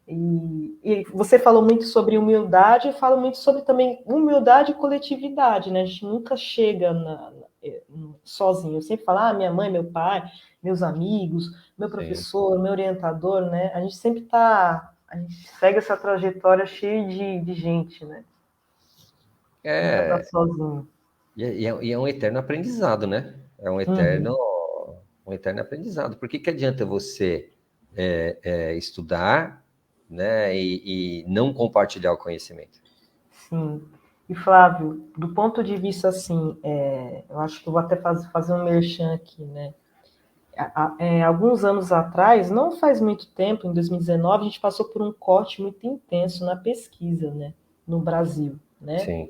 E você falou muito sobre humildade, eu falo muito sobre também humildade e coletividade, né? A gente nunca chega sozinho. Eu sempre falo, minha mãe, meu pai, meus amigos, meu Sim. professor, meu orientador, né? A gente sempre tá, a gente segue essa trajetória cheia de gente, né? Nunca tá É, sozinho. e é um eterno aprendizado, né? É Uhum. um eterno aprendizado. Por que que adianta você estudar, né, e não compartilhar o conhecimento? Sim. E Flávio, do ponto de vista assim, eu acho que eu vou até fazer um merchan aqui, né? Alguns anos atrás, não faz muito tempo, em 2019, a gente passou por um corte muito intenso na pesquisa, né, no Brasil, né? Sim.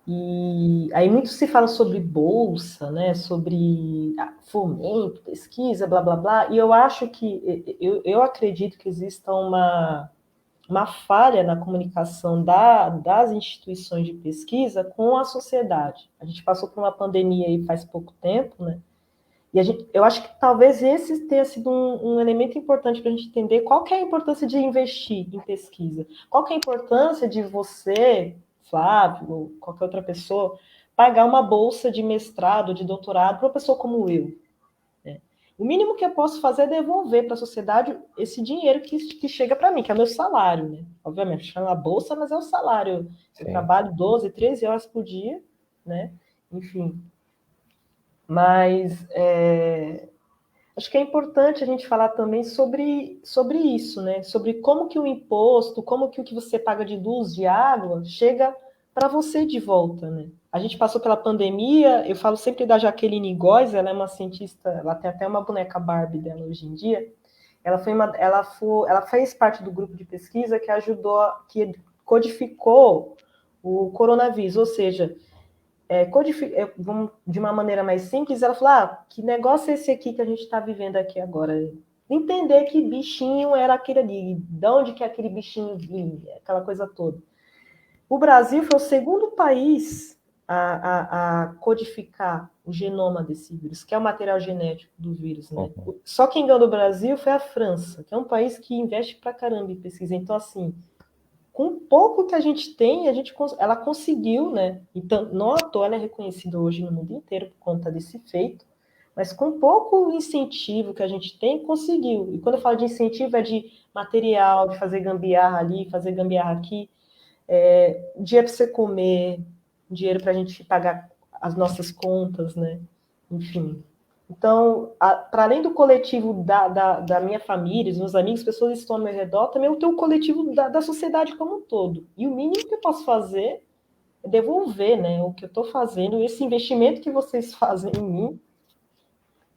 E aí muito se fala sobre bolsa, né, sobre fomento, pesquisa, blá blá blá. E eu acho que eu acredito que exista uma falha na comunicação das instituições de pesquisa com a sociedade. A gente passou por uma pandemia aí faz pouco tempo, né? E eu acho que talvez esse tenha sido um elemento importante para a gente entender qual que é a importância de investir em pesquisa. Qual que é a importância de você, Flávio, ou qualquer outra pessoa, pagar uma bolsa de mestrado, de doutorado para uma pessoa como eu. Né? O mínimo que eu posso fazer é devolver para a sociedade esse dinheiro que chega para mim, que é o meu salário. Né? Obviamente, chama bolsa, mas é o salário. Eu Sim. trabalho 12, 13 horas por dia, né? Enfim. Mas acho que é importante a gente falar também sobre isso, né? Sobre como que o imposto, como que o que você paga de luz, de água, chega para você de volta, né? A gente passou pela pandemia, eu falo sempre da Jaqueline Góes, ela é uma cientista, ela tem até uma boneca Barbie dela hoje em dia. Ela fez parte do grupo de pesquisa que ajudou, que codificou o coronavírus, ou seja, vamos, de uma maneira mais simples, ela falou: que negócio é esse aqui que a gente está vivendo aqui agora? Entender que bichinho era aquele ali, de onde que aquele bichinho vinha, aquela coisa toda. O Brasil foi o segundo país a codificar o genoma desse vírus, que é o material genético do vírus, né? Uhum. Só quem ganhou do Brasil foi a França, que é um país que investe pra caramba em pesquisa. Então, assim, com pouco que a gente tem, ela conseguiu, né? Então, não à toa ela é reconhecida hoje no mundo inteiro por conta desse feito, mas com pouco incentivo que a gente tem, conseguiu. E quando eu falo de incentivo, é de material, de fazer gambiarra ali, fazer gambiarra aqui, dinheiro para você comer, dinheiro para a gente pagar as nossas contas, né? Enfim. Então, para além do coletivo da minha família, dos meus amigos, pessoas que estão ao meu redor, também eu tenho o coletivo da sociedade como um todo. E o mínimo que eu posso fazer é devolver, né, o que eu estou fazendo, esse investimento que vocês fazem em mim,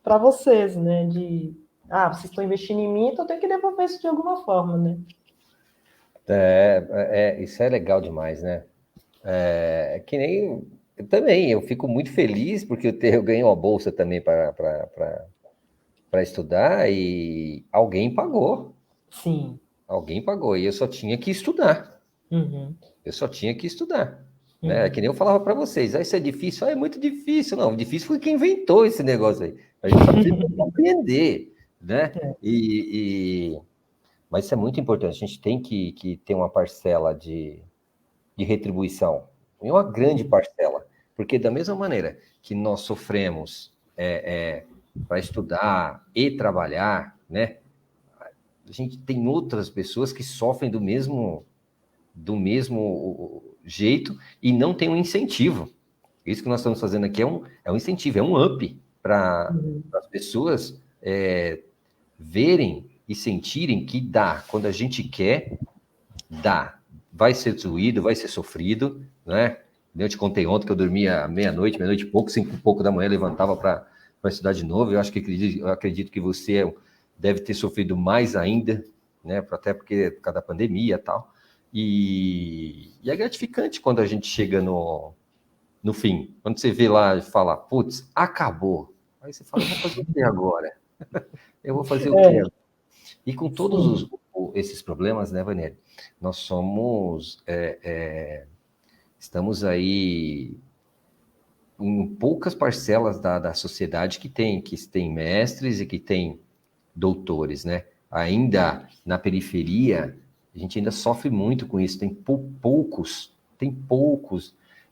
para vocês, né? Vocês estão investindo em mim, então eu tenho que devolver isso de alguma forma, né? Isso é legal demais, né? Que nem eu também, eu fico muito feliz porque eu ganhei uma bolsa também para estudar e alguém pagou. Sim. Alguém pagou e eu só tinha que estudar. Uhum. Eu só tinha que estudar. Né? É que Uhum. nem eu falava para vocês, isso é difícil? É muito difícil. Não, difícil foi quem inventou esse negócio aí. A gente só precisa compreender, né? É. Mas isso é muito importante. A gente tem que ter uma parcela de retribuição. E uma grande parcela. Porque da mesma maneira que nós sofremos para estudar e trabalhar, né? A gente tem outras pessoas que sofrem do mesmo jeito e não tem um incentivo. Isso que nós estamos fazendo aqui é um incentivo, é um up para Uhum. as pessoas verem e sentirem que dá. Quando a gente quer, dá. Vai ser doído, vai ser sofrido, né? Eu te contei ontem que eu dormia meia-noite, meia-noite e pouco, 5 e pouco da manhã, levantava para estudar de novo. Eu acredito que você deve ter sofrido mais ainda, né? Até porque por causa da pandemia e tal. E é gratificante quando a gente chega no fim. Quando você vê lá e fala, putz, acabou. Aí você fala, eu vou fazer o que agora? Eu vou fazer o que É, agora? E com todos sim. esses problemas, né, Vanessa? Nós estamos aí em poucas parcelas da sociedade que tem mestres e que tem doutores, né? Ainda na periferia, a gente ainda sofre muito com isso, tem poucos.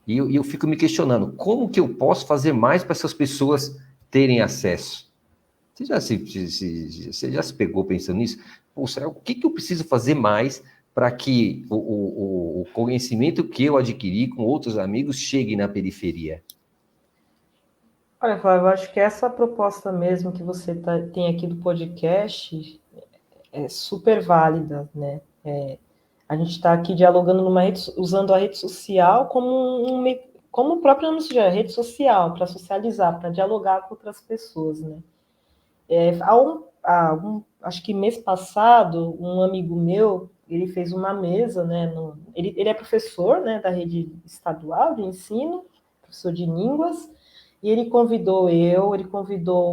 E eu fico me questionando, como que eu posso fazer mais para essas pessoas terem acesso? Você já se pegou pensando nisso? Pô, o que que eu preciso fazer mais para que o conhecimento que eu adquiri com outros amigos chegue na periferia? Olha, Flávio, eu acho que essa proposta mesmo que você tem aqui do podcast é super válida, né? A gente está aqui dialogando usando a rede social como o próprio nome sugere, rede social, para socializar, para dialogar com outras pessoas, né? Acho que mês passado, um amigo meu, ele fez uma mesa, né? Ele é professor, né, da rede estadual de ensino, professor de línguas, e ele convidou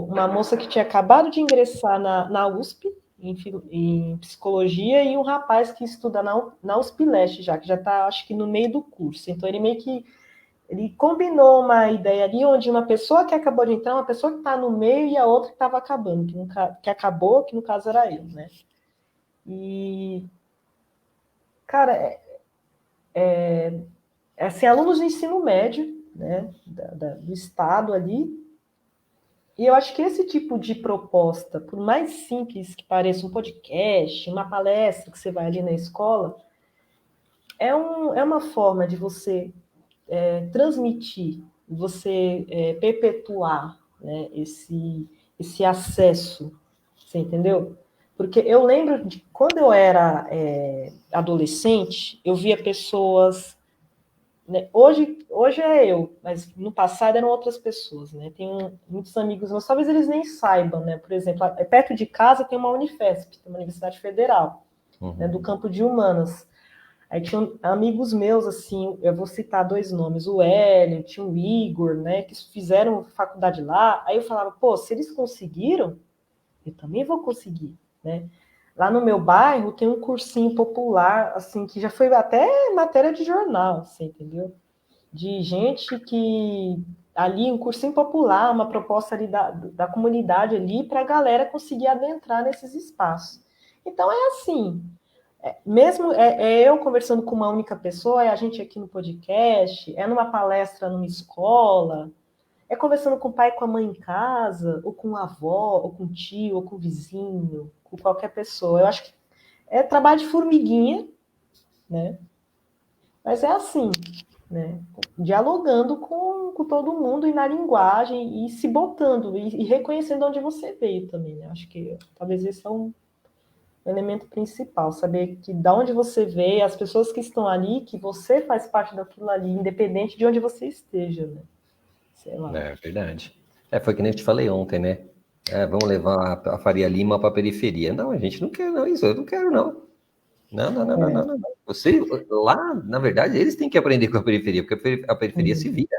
uma moça que tinha acabado de ingressar na USP, em psicologia, e um rapaz que estuda na USP Leste já, que já está, acho que no meio do curso. Então, ele meio que ele combinou uma ideia ali onde uma pessoa que acabou de entrar, uma pessoa que está no meio e a outra que estava acabando, que acabou, que no caso era eu, né? E, cara, assim, alunos do ensino médio, né, do estado ali, e eu acho que esse tipo de proposta, por mais simples que pareça um podcast, uma palestra que você vai ali na escola, é uma forma de você transmitir, você perpetuar, né, esse acesso, você entendeu? Porque eu lembro de quando eu era adolescente, eu via pessoas, né, hoje é eu, mas no passado eram outras pessoas, né? Tenho muitos amigos meus, talvez eles nem saibam, né? Por exemplo, perto de casa tem uma Unifesp, tem uma Universidade Federal, né, do Uhum. campo de humanas. Aí tinha amigos meus, assim, eu vou citar dois nomes, o Hélio, tinha o Igor, né, que fizeram faculdade lá. Aí eu falava, pô, se eles conseguiram, eu também vou conseguir, né? Lá no meu bairro tem um cursinho popular, assim, que já foi até matéria de jornal, assim, entendeu? de gente que ali, um cursinho popular, uma proposta ali da comunidade ali, para a galera conseguir adentrar nesses espaços. Então, é assim, mesmo eu conversando com uma única pessoa, é a gente aqui no podcast, é numa palestra numa escola, é conversando com o pai e com a mãe em casa, ou com a avó, ou com o tio, ou com o vizinho, com qualquer pessoa. Eu acho que é trabalho de formiguinha, né? Mas é assim, né? Dialogando com todo mundo e na linguagem e se botando e reconhecendo onde você veio também, né? Acho que talvez esse é um elemento principal, saber que da onde você veio, as pessoas que estão ali, que você faz parte daquilo ali, independente de onde você esteja, né? Sei lá. É verdade. Foi que nem eu te falei ontem, né? Vamos levar a Faria Lima para a periferia. Não, a gente não quer, não, isso eu não quero, não. Não, não, não, não, não, não. Você, lá, na verdade, eles têm que aprender com a periferia, porque a periferia se vira.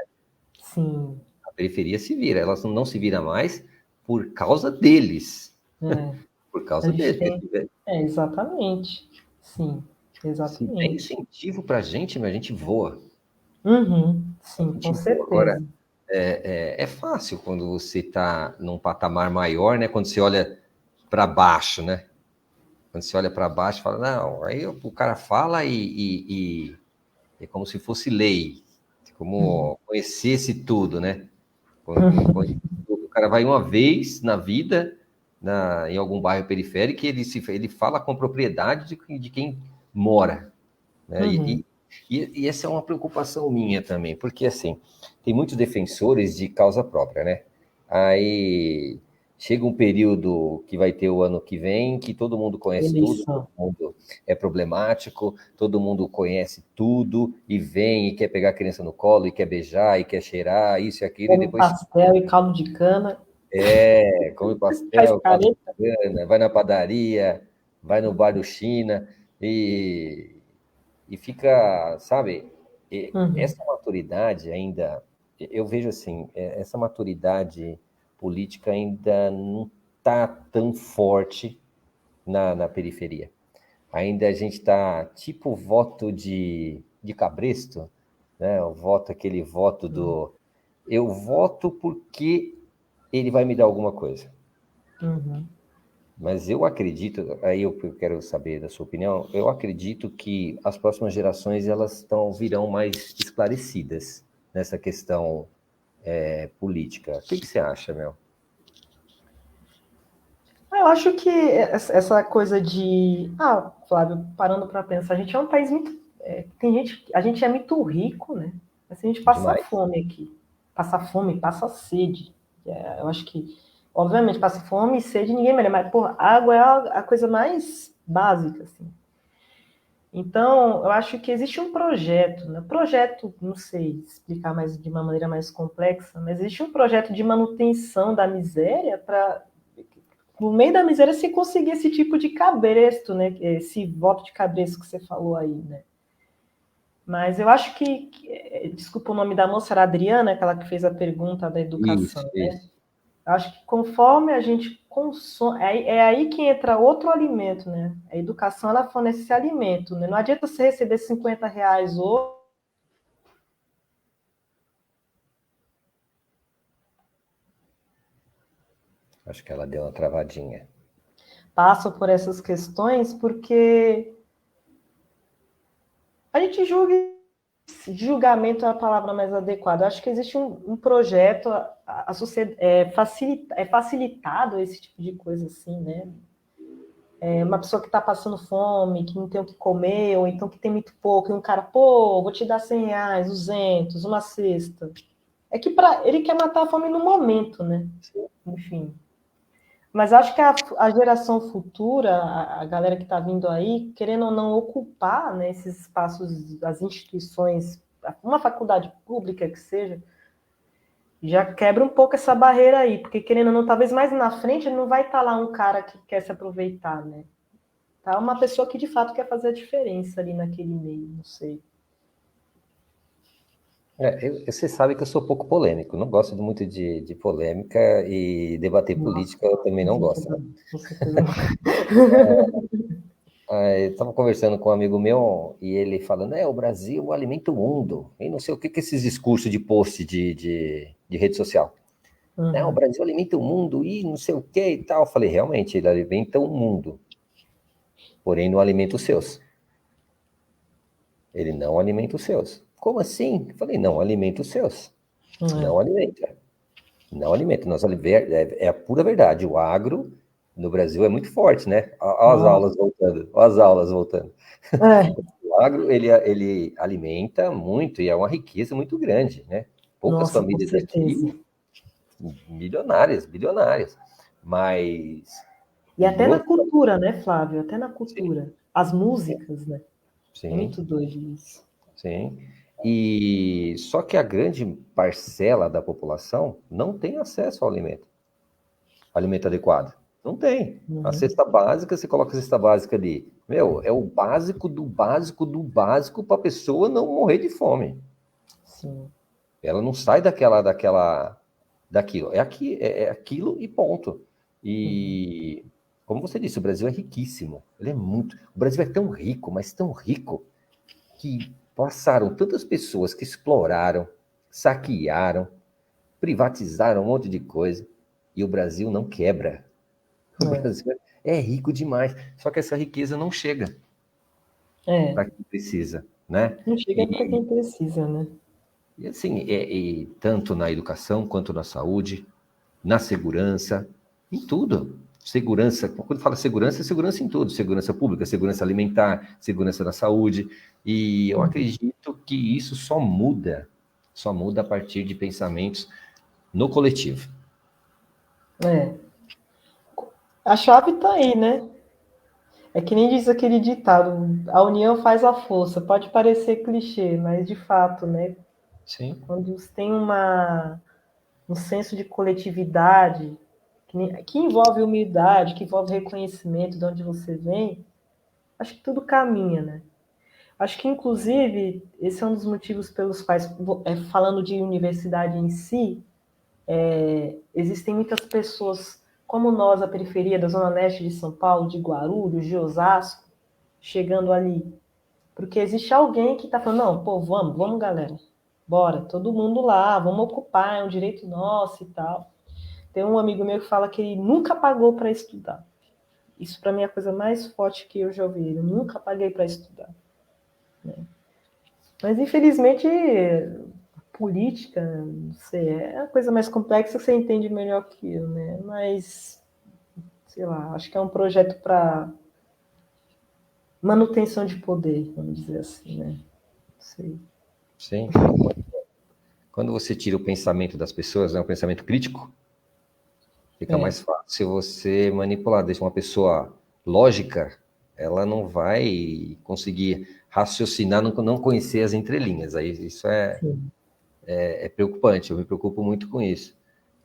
Sim. A periferia se vira, elas não se viram mais por causa deles. Por A causa gente deles. tem. Exatamente. Sim, Se tem exatamente. incentivo para a gente, a gente voa. Uhum, A sim, com gente voa. Agora, certeza. é fácil quando você está num patamar maior, né? Quando você olha para baixo, né? Quando você olha para baixo, fala, não, aí o cara fala e é como se fosse lei, como conhecesse tudo, né? Conhece tudo. O cara vai uma vez na vida, em algum bairro periférico, e ele fala com propriedade de quem mora, né? Uhum, E essa é uma preocupação minha também, porque assim, tem muitos defensores de causa própria, né? Aí chega um período que vai ter o ano que vem, que todo mundo conhece tudo, todo eleição. mundo é problemático, todo mundo conhece tudo, e vem e quer pegar a criança no colo, e quer beijar, e quer cheirar, isso e aquilo, e Come depois pastel e caldo de cana, come faz pastel, caldo careta. de cana, vai na padaria, vai no bar do China, e fica, sabe, Uhum, essa maturidade ainda, eu vejo assim, essa maturidade política ainda não está tão forte na periferia. Ainda a gente está tipo voto de cabresto, né? Aquele voto do eu voto porque ele vai me dar alguma coisa. uhum. Mas eu acredito, aí eu quero saber da sua opinião, eu acredito que as próximas gerações virão mais esclarecidas nessa questão política. O que você acha, Mel? Eu acho que essa coisa de. Ah, Flávio, parando para pensar, a gente é um país muito. Tem gente. A gente é muito rico, né? Mas a gente passa Demais. fome aqui. Passa fome, passa sede. Eu acho que, obviamente, passa fome e sede, ninguém merece. Mas, porra, água é a coisa mais básica, assim. Então, eu acho que existe um projeto, né? Projeto, não sei explicar mais de uma maneira mais complexa, mas existe um projeto de manutenção da miséria para no meio da miséria se conseguir esse tipo de cabresto, né? Esse voto de cabresto que você falou aí, né? Mas eu acho desculpa o nome da moça, era a Adriana, aquela que fez a pergunta da educação, Isso, né? isso. Eu acho que conforme a gente consome, é aí que entra outro alimento, né? A educação, ela fornece esse alimento, né? Não adianta você receber R$ 50 hoje, Acho que ela deu uma travadinha. passa por essas questões, porque a gente julgamento é a palavra mais adequada. Eu acho que existe um projeto, a sociedade, é facilitado esse tipo de coisa assim, né? Uma pessoa que está passando fome, que não tem o que comer, ou então que tem muito pouco, e um cara, pô, vou te dar R$ 100, 200, uma cesta. É que ele quer matar a fome no momento, né? Enfim. Mas acho que a geração futura, a galera que está vindo aí, querendo ou não ocupar, né, esses espaços, as instituições, uma faculdade pública que seja, já quebra um pouco essa barreira aí, porque querendo ou não, talvez mais na frente não vai estar lá um cara que quer se aproveitar, né? Tá uma pessoa que de fato quer fazer a diferença ali naquele meio, não sei. Você sabe que eu sou pouco polêmico, não gosto muito de polêmica e debater Nossa, política eu também com não gosto, certeza, né? com certeza. Eu estava conversando com um amigo meu e ele falando, o Brasil alimenta o mundo. E não sei o que esses discursos de post de rede social. O Uhum. Brasil alimenta o mundo e não sei o que e tal. Eu falei, realmente, ele alimenta o mundo, porém não alimenta os seus. Ele não alimenta os seus. Como assim? Eu falei, não alimenta os seus. Não É. alimenta. Não alimenta. É a pura verdade. O agro no Brasil é muito forte, né? Olha as Nossa. aulas voltando. Olha as aulas voltando. É. O agro, ele alimenta muito e é uma riqueza muito grande, né? Poucas Nossa, com famílias certeza. aqui, milionárias, bilionárias. Mas, E e até na outra, cultura, né, Flávio? Até na sim, cultura. As músicas, né? É sim, muito doido isso. sim. E só que a grande parcela da população não tem acesso ao alimento adequado. Não tem. A Uhum. cesta básica, você coloca a cesta básica ali. Meu, é o básico do básico do básico para a pessoa não morrer de fome. Sim. Ela não sai daquilo. É aquilo e ponto. Uhum. E como você disse, o Brasil é riquíssimo. Ele é muito. O Brasil é tão rico, mas tão rico que passaram tantas pessoas que exploraram, saquearam, privatizaram um monte de coisa e o Brasil não quebra. O É. Brasil é rico demais. Só que essa riqueza não chega É. para quem precisa, né? Não chega para E, quem precisa, né? e assim, tanto na educação quanto na saúde, na segurança, em tudo. Segurança, quando fala segurança, é segurança em tudo. Segurança pública, segurança alimentar, segurança na saúde. E eu Uhum. acredito que isso só muda a partir de pensamentos no coletivo. É. A chave está aí, né? É que nem diz aquele ditado, a união faz a força. Pode parecer clichê, mas de fato, né? Sim, Quando você tem um senso de coletividade, que envolve humildade, que envolve reconhecimento de onde você vem, acho que tudo caminha, né? Acho que, inclusive, esse é um dos motivos pelos quais, falando de universidade em si, existem muitas pessoas como nós, a periferia da Zona Leste de São Paulo, de Guarulhos, de Osasco, chegando ali. Porque existe alguém que está falando, não, pô, vamos, galera. Bora, todo mundo lá, vamos ocupar, é um direito nosso e tal. Tem um amigo meu que fala que ele nunca pagou para estudar. Isso para mim é a coisa mais forte que eu já ouvi. Eu nunca paguei para estudar. Mas infelizmente política, não sei, é a coisa mais complexa que você entende melhor que eu, né? Mas sei lá, acho que é um projeto para manutenção de poder, vamos dizer assim, né? Não sei. sim. Quando você tira o pensamento das pessoas, né, o pensamento crítico, fica É, mais fácil você manipular. Deixa uma pessoa lógica, ela não vai conseguir raciocinar, não conhecer as entrelinhas. Aí isso sim. é preocupante. Eu me preocupo muito com isso.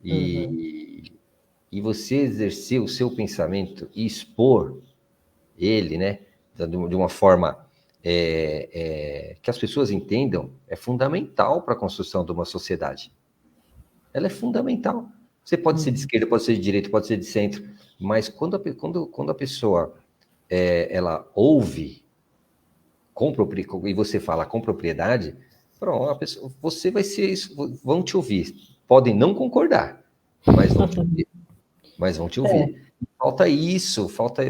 Uhum. E, e você exercer o seu pensamento e expor ele, né, de uma forma que as pessoas entendam, é fundamental para a construção de uma sociedade. Ela é fundamental. Você pode ser de Uhum. esquerda, pode ser de direita, pode ser de centro, mas quando a pessoa ela ouve e você fala com propriedade, pronto, você vai ser isso, vão te ouvir. Podem não concordar, mas vão te ouvir. Mas vão te É, ouvir. Falta isso, falta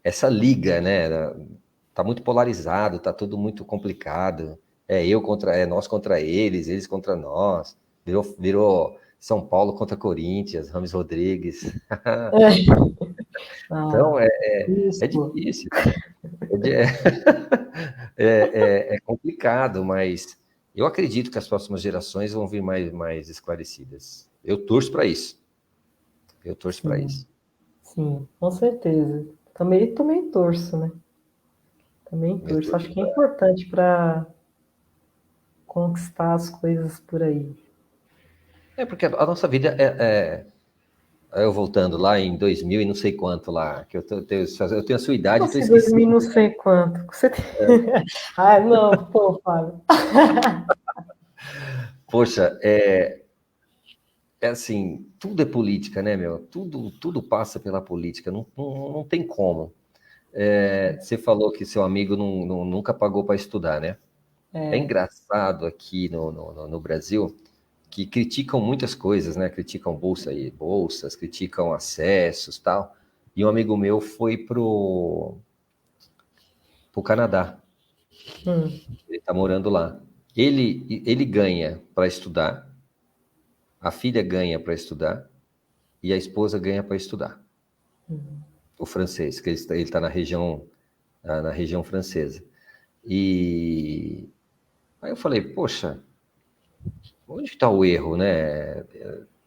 essa liga, né? Tá muito polarizado, tá tudo muito complicado. É nós contra eles contra nós. Virou São Paulo contra Corinthians, Rames Rodrigues. é. Então Ah, é isso. difícil. É, di- é complicado, mas eu acredito que as próximas gerações vão vir mais esclarecidas. Eu torço para isso. Eu torço para Sim, isso. sim, com certeza. Também torço, né? Também Eu torço. torço Acho que é pra... importante para conquistar as coisas por aí. Porque a nossa vida eu voltando lá em 2000 e não sei quanto lá, que eu tenho a sua idade e estou Nossa, 2000 esquecido. não sei quanto. Você tem... Ai, não, pô, Fábio. Poxa, assim, tudo é política, né, meu? Tudo passa pela política, não tem como. Você falou que seu amigo nunca pagou para estudar, né? É É, engraçado aqui no Brasil que criticam muitas coisas, né? Criticam bolsas, criticam acessos, tal. E um amigo meu foi pro Canadá. hum, Ele está morando lá. Ele ganha para estudar, a filha ganha para estudar e a esposa ganha para estudar. O francês, que ele está na região francesa. E aí eu falei, poxa, onde está o erro, né?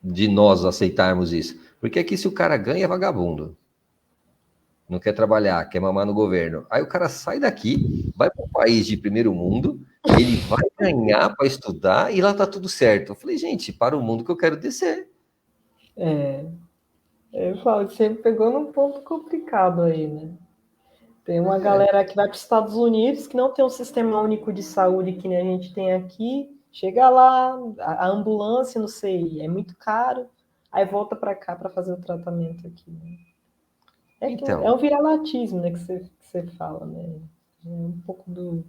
De nós aceitarmos isso? Porque aqui se o cara ganha é vagabundo, não quer trabalhar, quer mamar no governo. Aí o cara sai daqui, vai para um país de primeiro mundo, ele vai ganhar para estudar e lá tá tudo certo. Eu falei, gente, para o mundo que eu quero descer. é, eu falo que você pegou num ponto complicado aí, né? Tem uma galera que vai para os Estados Unidos que não tem um sistema único de saúde que nem a gente tem aqui. Chega lá, a ambulância, não sei, é muito caro, aí volta para cá para fazer o tratamento aqui. Né? É Então, um viralatismo, né, que você fala, né? É um pouco do.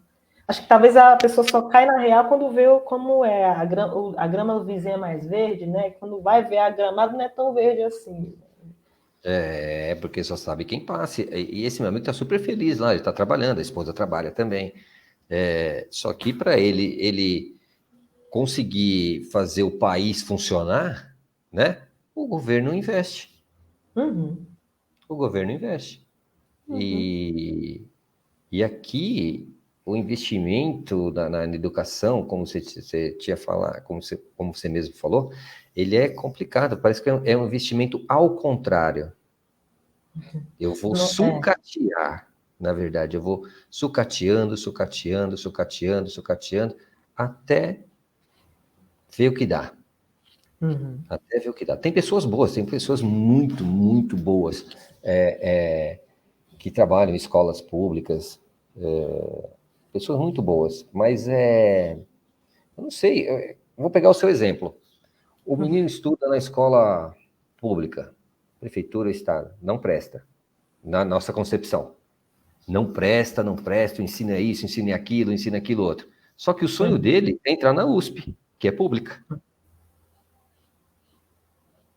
Acho que talvez a pessoa só cai na real quando vê como é a grama vizinha é mais verde, né? Quando vai ver a gramada não é tão verde assim. porque só sabe quem passa. E esse meu amigo está super feliz lá, ele está trabalhando, a esposa trabalha também. Só que para ele conseguir fazer o país funcionar, né? O governo investe. Uhum, O governo investe. uhum, E aqui o investimento na educação, como você tinha falado, como você mesmo falou, ele é complicado. Parece que é um investimento ao contrário. Eu vou não, é, sucatear, na verdade, eu vou sucateando, sucateando, sucateando, sucateando, até ver o que dá. uhum, Até ver o que dá. Tem pessoas boas, tem pessoas muito, muito boas que trabalham em escolas públicas, pessoas muito boas, mas eu não sei, eu vou pegar o seu exemplo. O menino estuda na escola pública, prefeitura, estado, não presta, na nossa concepção. Não presta, não presta, ensina isso, ensina aquilo outro. Só que o sonho uhum. dele é entrar na USP, que é pública.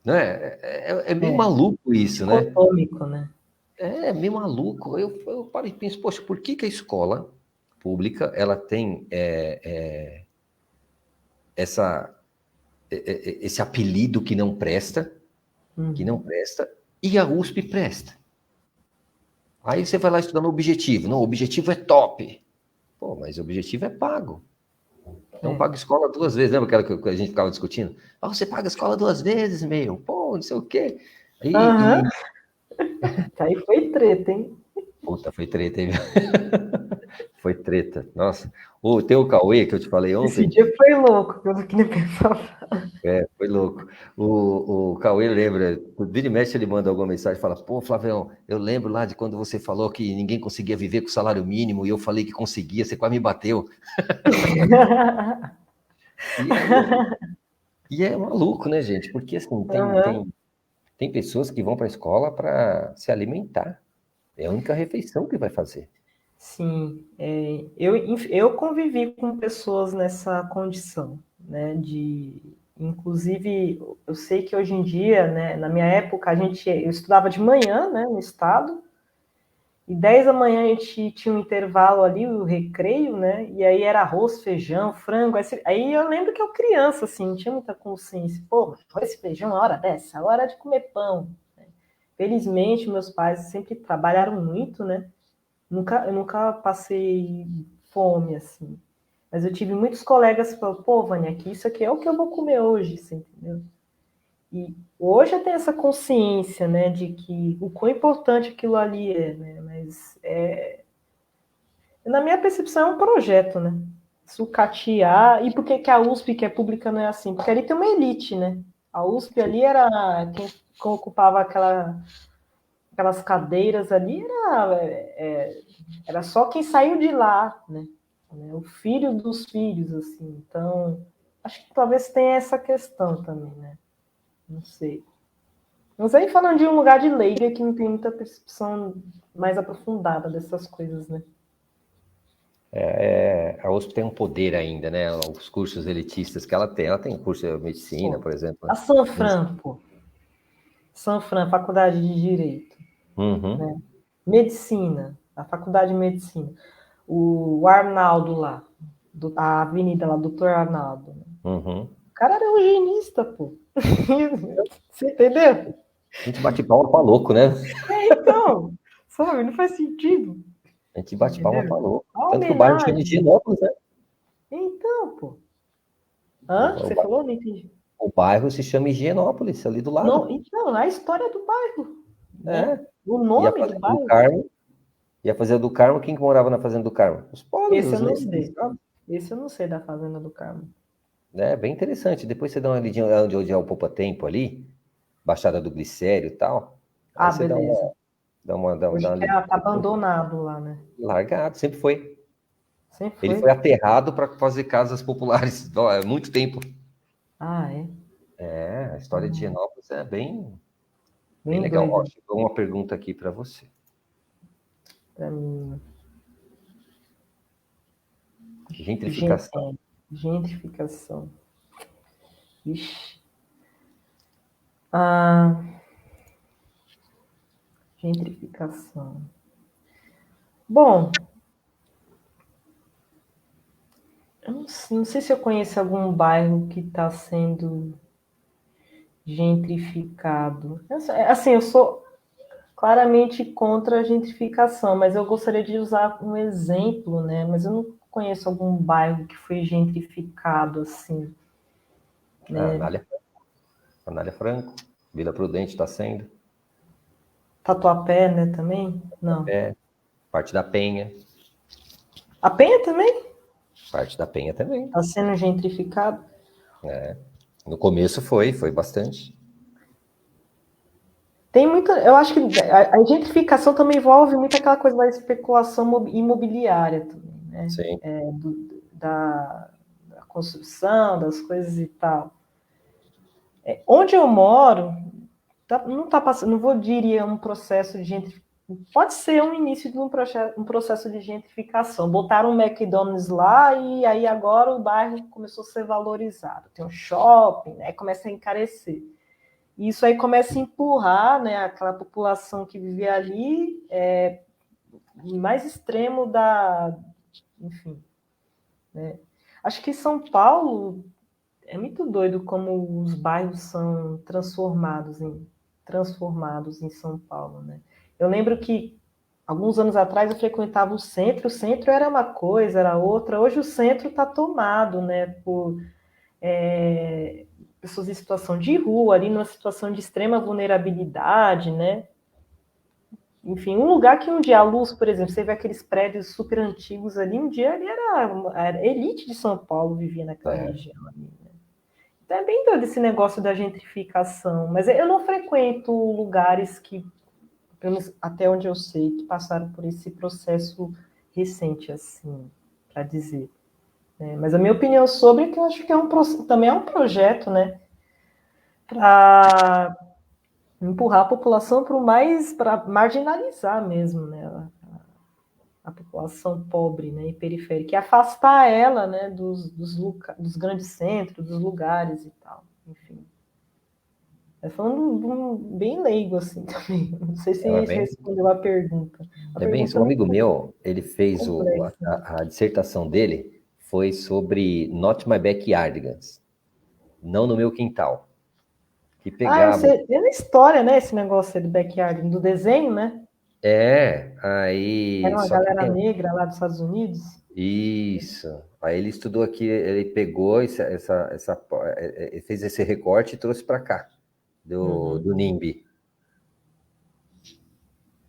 Né? É meio É, maluco isso, né? dicotômico, né? É meio maluco. Eu paro e penso, poxa, por que a escola pública ela tem essa, esse apelido que não Uhum. presta, e a USP presta? Aí você vai lá estudar no objetivo. Não, o objetivo é top. Pô, mas o objetivo é pago. Não É. paga escola duas vezes. Lembra aquela que a gente ficava discutindo? Ah, você paga a escola duas vezes, meu. Pô, não sei o quê. Aham, E, aí foi treta, hein? Puta, foi treta, hein? Foi treta. Nossa. Tem o Cauê que eu te falei Esse ontem. dia foi louco, pelo que nem pensava. Foi louco. O Cauê lembra, vira e mexe, ele manda alguma mensagem e fala: Pô, Flavião, eu lembro lá de quando você falou que ninguém conseguia viver com salário mínimo e eu falei que conseguia, você quase me bateu. E é, e é maluco, né, gente? Porque assim, Aham. tem pessoas que vão para a escola para se alimentar. É a única refeição que vai fazer. Sim, eu convivi com pessoas nessa condição, né, inclusive, eu sei que hoje em dia, né, na minha época, eu estudava de manhã, né, no estado, e 10 da manhã a gente tinha um intervalo ali, o recreio, né, e aí era arroz, feijão, frango, aí eu lembro que eu criança, assim, não tinha muita consciência, pô, arroz e feijão, a hora dessa, a hora de comer pão. Felizmente, meus pais sempre trabalharam muito, né, eu nunca passei fome, assim. Mas eu tive muitos colegas que falaram, pô, Vânia, aqui, isso aqui é o que eu vou comer hoje, você entendeu? E hoje eu tenho essa consciência, né, de que o quão importante aquilo ali é, né? Mas na minha percepção é um projeto, né? Sucatear. E por que que a USP, que é pública, não é assim? Porque ali tem uma elite, né? A USP ali era quem ocupava aquelas cadeiras ali era só quem saiu de lá, né? O filho dos filhos, assim. Então, acho que talvez tenha essa questão também, né? Não sei. Mas aí falando de um lugar de leiga que não tem muita percepção mais aprofundada dessas coisas, né? A USP tem um poder ainda, né? Os cursos elitistas que ela tem. Ela tem curso de medicina, Pô, por exemplo. a Sanfran, pô. Sanfran, Faculdade de Direito, Uhum, né? Medicina, a Faculdade de Medicina. O Arnaldo lá, a avenida lá, Doutor Arnaldo. Né? uhum. O cara era eugenista, pô. Você entendeu? A gente bate palma pra louco, né? Então, sabe, não faz sentido. A gente bate palma pra Entendeu? louco. A Tanto que o bairro chama de homenagem. Higienópolis, né? Então, pô. Hã? O, Você ba- falou? Não entendi. o bairro se chama Higienópolis, ali do Não, lado. então, a história do bairro, né? É. O E a nome do Fazenda do bairro, Carmo. E a Fazenda do Carmo, quem que morava na Fazenda do Carmo? Os pobres, esse os eu não negros, sei. sabe? Esse eu não sei da Fazenda do Carmo. É bem interessante. Depois você dá uma lidinha onde é o Poupa Tempo ali, Baixada do Glicério e tal. Aí Ah, você dá beleza. uma, dá Hoje uma lidinha. tá abandonado lá, né? Largado, sempre foi. Sempre Ele foi foi. aterrado para fazer casas populares há muito tempo. Ah, é? É, a história de Higienópolis é bem Bem legal. Ó, doido chegou uma pergunta aqui para você. pra mim. Gentrificação. Gentrificação. Ixi. Ah, gentrificação. Bom, eu não sei se eu conheço algum bairro que está sendo gentrificado. Assim, eu sou claramente contra a gentrificação, mas eu gostaria de usar um exemplo, né? Mas eu não conheço algum bairro que foi gentrificado assim, Ah, né? Anália Franco, Vila Prudente está sendo. Tatuapé, né, também? Não. É, parte da Penha. A Penha também Parte da Penha também. está sendo gentrificado. No começo foi bastante. Tem muita, eu acho que a gentrificação também envolve muito aquela coisa da especulação imobiliária também, né? Sim. Da construção, das coisas e tal. Onde eu moro, não está passando, não vou diria um processo de gentrificação. Pode ser um início de um processo de gentrificação. Botaram um McDonald's lá e aí agora o bairro começou a ser valorizado. Tem um shopping, né? Começa a encarecer. E isso aí começa a empurrar, né, aquela população que vivia ali mais extremo enfim, né? Acho que São Paulo é muito doido como os bairros são transformados em São Paulo, né? Eu lembro que alguns anos atrás eu frequentava o centro era uma coisa, era outra. Hoje o centro está tomado, né, por pessoas em situação de rua, ali numa situação de extrema vulnerabilidade, né? Enfim, um lugar que um dia a luz, por exemplo, você vê aqueles prédios super antigos ali, um dia ali era elite de São Paulo vivia naquela É. região ali. Então é bem doido esse negócio da gentrificação, mas eu não frequento lugares que, pelo menos até onde eu sei, que passaram por esse processo recente, assim, para dizer. Né? Mas a minha opinião sobre é que eu acho que também é um projeto, né, para empurrar a população para marginalizar mesmo, né, a população pobre, né, e periférica, e afastar ela, né, dos grandes centros, dos lugares e tal, enfim. É falando bem leigo, assim, também. Não sei se É bem, respondeu a pergunta. A é bem isso. pergunta Um não amigo foi meu, ele fez complexa. a dissertação dele foi sobre Not My Backyardigans, não no meu quintal, que Ah, eu pegava. sei. É na história, né, esse negócio aí do backyard, do desenho, né? Era Aí, uma só que galera tem negra lá dos Estados Unidos. isso. Aí ele estudou aqui, ele pegou fez esse recorte e trouxe para cá, do Uhum. NIMBY,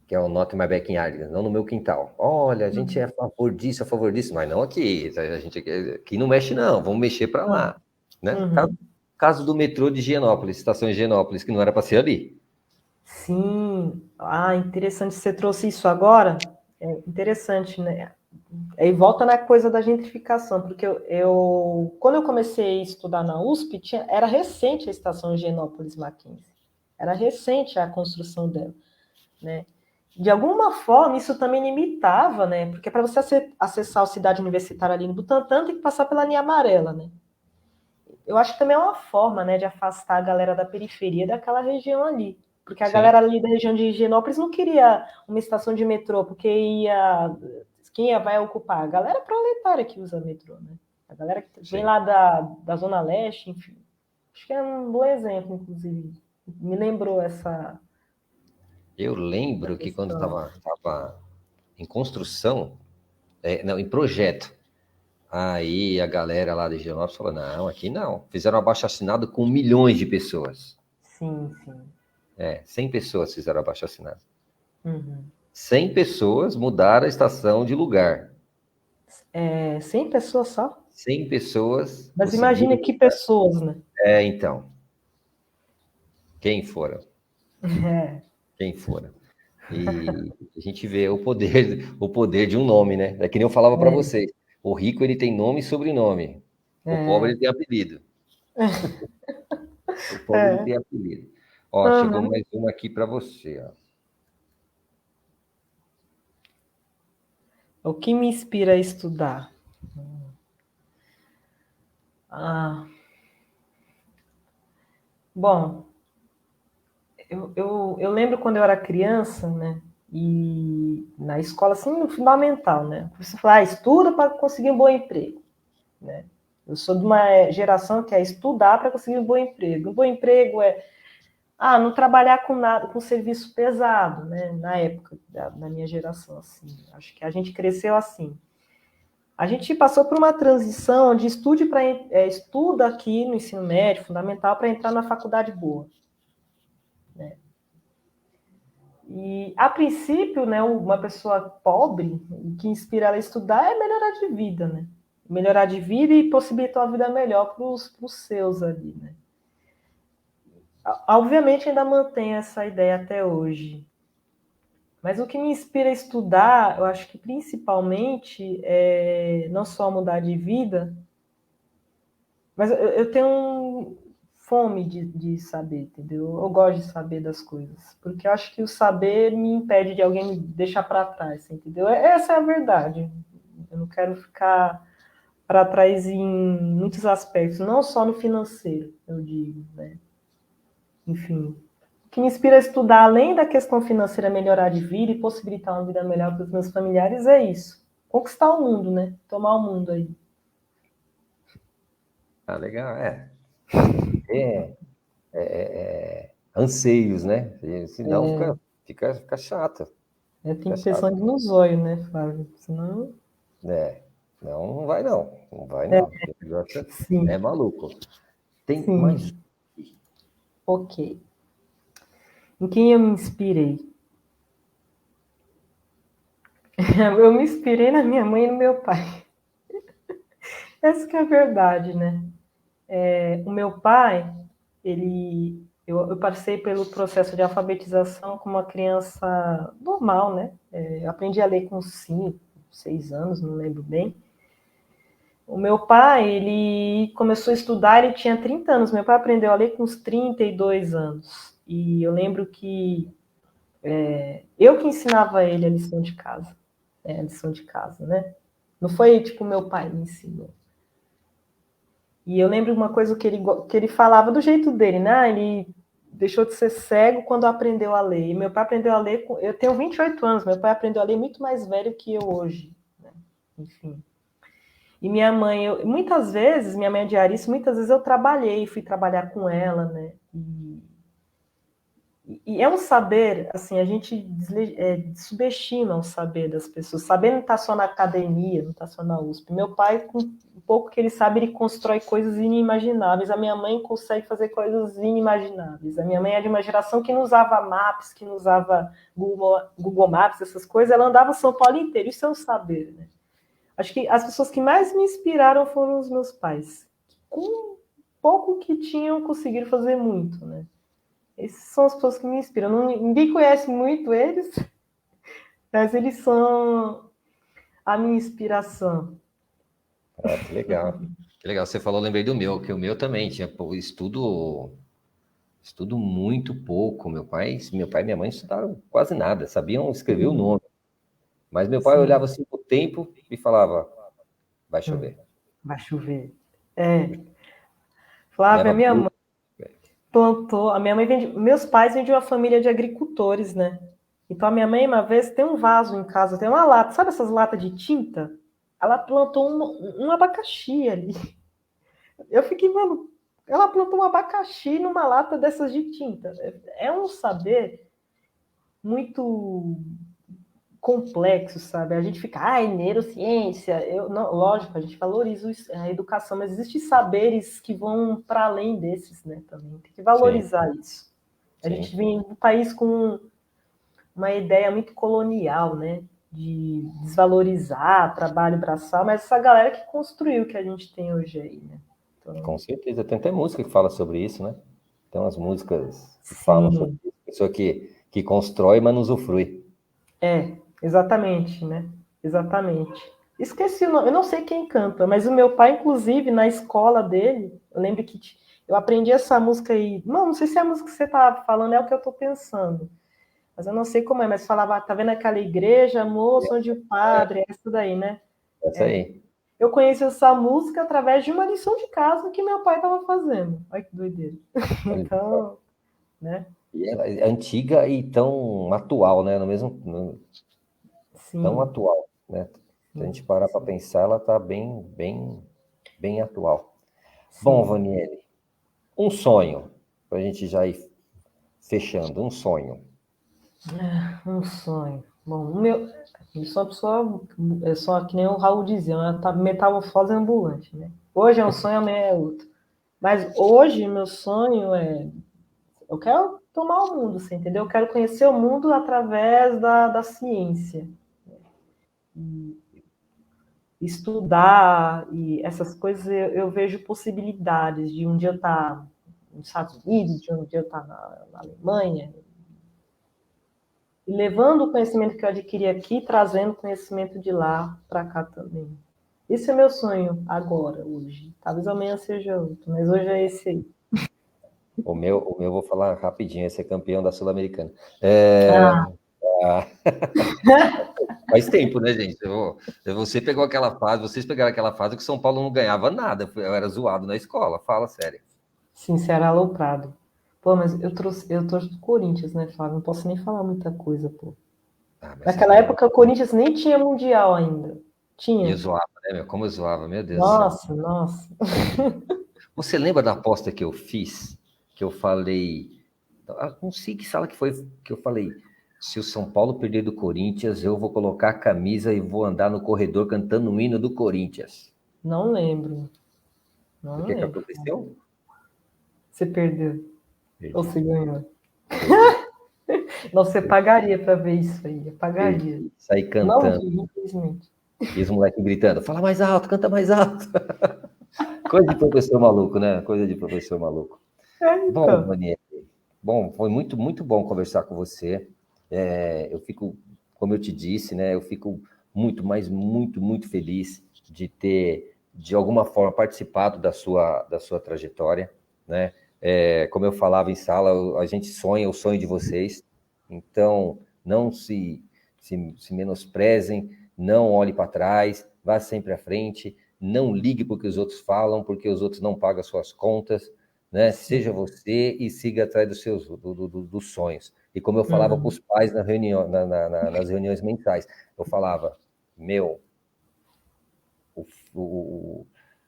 que é o Not My Backyard, não no meu quintal. Olha, a gente é a favor disso, mas não aqui. A gente aqui não mexe, não, vamos mexer para lá. Né? Uhum. Caso do metrô de Higienópolis, estação de Higienópolis, que não era para ser ali. Sim. Ah, interessante você trouxe isso agora. É interessante, né? Aí volta na coisa da gentrificação, porque quando eu comecei a estudar na USP, era recente a estação Higienópolis Mackenzie. Era recente a construção dela, né? De alguma forma, isso também limitava, né? Porque para você acessar a cidade universitária ali no Butantã, tem que passar pela linha amarela, né? Eu acho que também é uma forma, né, de afastar a galera da periferia daquela região ali. Porque a galera Sim, ali da região de Higienópolis não queria uma estação de metrô, porque vai ocupar? A galera proletária que usa metrô, né? A galera que vem sim. lá da Zona Leste, enfim. Acho que é um bom exemplo, inclusive. Me lembrou essa Eu lembro que quando questão. estava em construção, não, em projeto, aí a galera lá de Higienópolis falou, não, aqui não. Fizeram um abaixo-assinado com milhões de pessoas. Sim, sim. 100 pessoas fizeram abaixo-assinado. Uhum. 100 pessoas mudaram a estação de lugar. 100 pessoas só? 100 pessoas Mas imagine conseguiram. que pessoas, né? Então, quem foram? É, Quem foram? E a gente vê o poder de um nome, né? É que nem eu falava para é, vocês. O rico ele tem nome e sobrenome. O pobre é, ele tem apelido. O pobre ele é. tem apelido. Ó, chegou Uhum. mais uma aqui para você, ó. O que me inspira a estudar? Ah, bom, eu lembro quando eu era criança, né? E na escola, assim, no fundamental, né? Você fala, estuda para conseguir um bom emprego, né? Eu sou de uma geração que é estudar para conseguir um bom emprego. Um bom emprego é, não trabalhar com nada, com serviço pesado, né? Na época da minha geração, assim. Acho que a gente cresceu assim. A gente passou por uma transição de estuda aqui no ensino médio, fundamental, para entrar na faculdade boa. E, a princípio, né, uma pessoa pobre, o que inspira ela a estudar é melhorar de vida, né? Melhorar de vida e possibilitar uma vida melhor para os seus ali, né? Obviamente ainda mantém essa ideia até hoje. Mas o que me inspira a estudar, eu acho que principalmente é não só mudar de vida, mas eu tenho fome de saber, entendeu? Eu gosto de saber das coisas, porque eu acho que o saber me impede de alguém me deixar para trás, entendeu? Essa é a verdade. Eu não quero ficar para trás em muitos aspectos, não só no financeiro, eu digo, né? Enfim, o que me inspira a estudar, além da questão financeira, melhorar de vida e possibilitar uma vida melhor para os meus familiares, é isso. Conquistar o mundo, né? Tomar o mundo aí. Ah, legal, tem que ter anseios, né? Senão fica chato. Tem Fica que ter chato. sangue nos olhos, né, Flávio? Senão. É, não, não vai não. Não vai não. Esse negócio é Sim, maluco. Tem mais. sim. Ok. Em quem eu me inspirei? Eu me inspirei na minha mãe e no meu pai. Essa que é a verdade, né? O meu pai, eu passei pelo processo de alfabetização como uma criança normal, né? Eu aprendi a ler com 5, 6 anos, não lembro bem. O meu pai, ele começou a estudar, ele tinha 30 anos. Meu pai aprendeu a ler com uns 32 anos. E eu lembro que eu que ensinava ele a lição de casa. A lição de casa, né? Não foi tipo meu pai me ensinou. E eu lembro uma coisa que ele falava do jeito dele, né? Ele deixou de ser cego quando aprendeu a ler. E meu pai aprendeu a ler. Eu tenho 28 anos, meu pai aprendeu a ler muito mais velho que eu hoje. Né? Enfim. E minha mãe, muitas vezes, minha mãe é diarista, muitas vezes eu trabalhei, fui trabalhar com ela, né? E é um saber, assim, a gente subestima o saber das pessoas. Saber não está só na academia, não está só na USP. Meu pai, com o pouco que ele sabe, ele constrói coisas inimagináveis. A minha mãe consegue fazer coisas inimagináveis. A minha mãe é de uma geração que não usava Maps, que não usava Google Maps, essas coisas. Ela andava São Paulo inteiro. Isso é um saber, né? Acho que as pessoas que mais me inspiraram foram os meus pais. Com pouco que tinham, conseguiram fazer muito, né? Essas são as pessoas que me inspiram. Ninguém conhece muito eles, mas eles são a minha inspiração. Ah, que legal. Que legal. Você falou, lembrei do meu, que o meu também tinha, pô, Estudo muito pouco. Meu pai e minha mãe estudaram quase nada, sabiam escrever o nome. Mas meu pai olhava assim pro tempo e falava, vai chover. Vai chover. Flávia, minha mãe plantou, a minha mãe meus pais vêm de uma família de agricultores, né? Então a minha mãe, uma vez, tem um vaso em casa, tem uma lata, sabe essas latas de tinta? Ela plantou um abacaxi ali. Eu fiquei, mano, ela plantou um abacaxi numa lata dessas de tinta. É um saber muito complexo, sabe? A gente fica, neurociência. Não, lógico, a gente valoriza a educação, mas existem saberes que vão para além desses, né? Também tem que valorizar isso. A gente vem de um país com uma ideia muito colonial, né? De desvalorizar trabalho braçal, mas essa galera que construiu o que a gente tem hoje aí, né? Então... Com certeza, tem até música que fala sobre isso, né? Tem umas músicas que falam sobre isso. Pessoa que constrói, mas não usufrui. Exatamente, né? Exatamente. Esqueci o nome, eu não sei quem canta, mas o meu pai, inclusive, na escola dele, eu lembro que eu aprendi essa música aí. Não sei se a música que você tá falando é o que eu tô pensando. Mas eu não sei como é, mas falava, tá vendo aquela igreja, moço, onde o padre, essa daí, né? Essa aí. Eu conheci essa música através de uma lição de casa que meu pai estava fazendo. Olha que doideira. Então, né? E ela é antiga e tão atual, né? Tão atual, né? Se a gente parar para pensar, ela está bem atual. Sim. Bom, Vaniele, um sonho, para a gente já ir fechando, um sonho. Um sonho. Bom, eu sou uma pessoa, eu sou que nem o Raul dizia, uma metamorfose ambulante, né? Hoje é um sonho, amanhã é outro. Mas hoje, meu sonho eu quero tomar o mundo, você entendeu? Eu quero conhecer o mundo através da ciência. Estudar e essas coisas, eu vejo possibilidades de um dia eu estar nos Estados Unidos, de um dia eu estar na Alemanha, e levando o conhecimento que eu adquiri aqui, trazendo conhecimento de lá para cá também. Esse é meu sonho agora, hoje. Talvez amanhã seja outro, mas hoje é esse aí. O meu vou falar rapidinho, esse é campeão da Sul-Americana. Faz tempo, né, gente? Você pegou aquela fase, vocês pegaram aquela fase que São Paulo não ganhava nada, eu era zoado na escola, fala sério. Sim, Ceará aloprado. Pô, mas eu torço do Corinthians, né, Flávio? Não posso nem falar muita coisa, pô. Naquela época o Corinthians nem tinha Mundial ainda. Tinha. E eu zoava, né, meu? Como eu zoava, meu Deus do céu. Nossa. Você lembra da aposta que eu fiz? Que eu falei... Não sei que sala que foi que eu falei. Se o São Paulo perder do Corinthians, eu vou colocar a camisa e vou andar no corredor cantando o hino do Corinthians. Não lembro. O que aconteceu? Você perdeu. Perdi. Ou você ganhou? Não, você pagaria para ver isso aí. Eu pagaria. Saí cantando. Não, infelizmente. E os moleques gritando, fala mais alto, canta mais alto. Coisa de professor maluco, né? Coisa de professor maluco. Então. Bom, Daniel, foi muito, muito bom conversar com você. Eu fico, como eu te disse, né? Eu fico muito, mas muito, muito feliz de ter, de alguma forma, participado da sua trajetória, né? Como eu falava em sala, a gente sonha o sonho de vocês. Então, não se menosprezem, não olhe para trás, vá sempre à frente, não ligue para o que os outros falam, porque os outros não pagam as suas contas, né? Seja você e siga atrás dos seus dos sonhos. E como eu falava para os pais nas reuniões mensais, eu falava,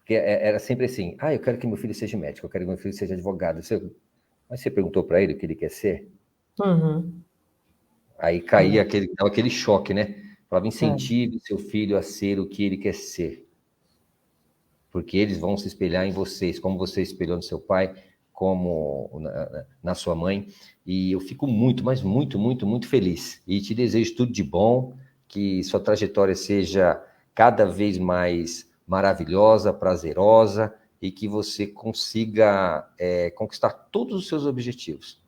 era sempre assim, eu quero que meu filho seja médico, eu quero que meu filho seja advogado. Mas você perguntou para ele o que ele quer ser? Aí caía aquele choque, né? Falava, incentive seu filho a ser o que ele quer ser. Porque eles vão se espelhar em vocês, como você espelhou no seu pai, como na sua mãe. E eu fico muito, mas muito, muito, muito feliz. E te desejo tudo de bom, que sua trajetória seja cada vez mais maravilhosa, prazerosa, e que você consiga conquistar todos os seus objetivos.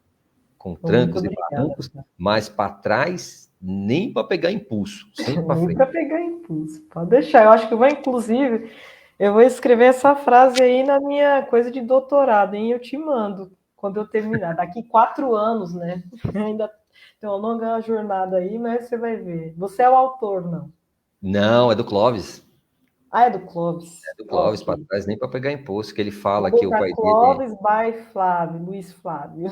Com trancos e barrancos, mas para trás, nem para pegar impulso, sempre para frente. Nem para pegar impulso, pode deixar. Eu acho que eu vou escrever essa frase aí na minha coisa de doutorado, hein? Eu te mando quando eu terminar. Daqui 4 anos, né? Ainda tem uma longa jornada aí, mas você vai ver. Você é o autor, não? Não, é do Clóvis. Ah, é do Clóvis. É do Clóvis, para Ok. trás nem para pegar imposto, que ele Vou fala que o botar pai dele. Clóvis by Flávio, Luiz Flávio.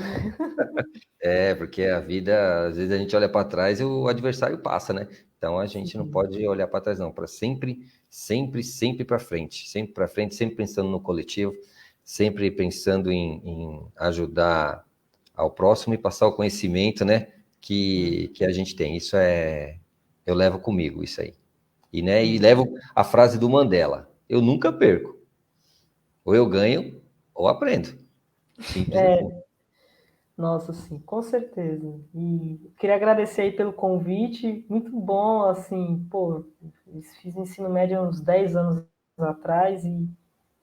É, porque a vida, às vezes a gente olha para trás e o adversário passa, né? Então a gente não Sim. pode olhar para trás, não. Para sempre, sempre, sempre para frente. Sempre para frente, sempre pensando no coletivo, sempre pensando em ajudar ao próximo e passar o conhecimento, né? Que a gente tem. Isso é. Eu levo comigo, isso aí. E, né, e levo a frase do Mandela: eu nunca perco. Ou eu ganho, ou aprendo. Simples assim. Nossa, sim, com certeza. E queria agradecer aí pelo convite, muito bom, assim, pô, fiz ensino médio há uns 10 anos atrás e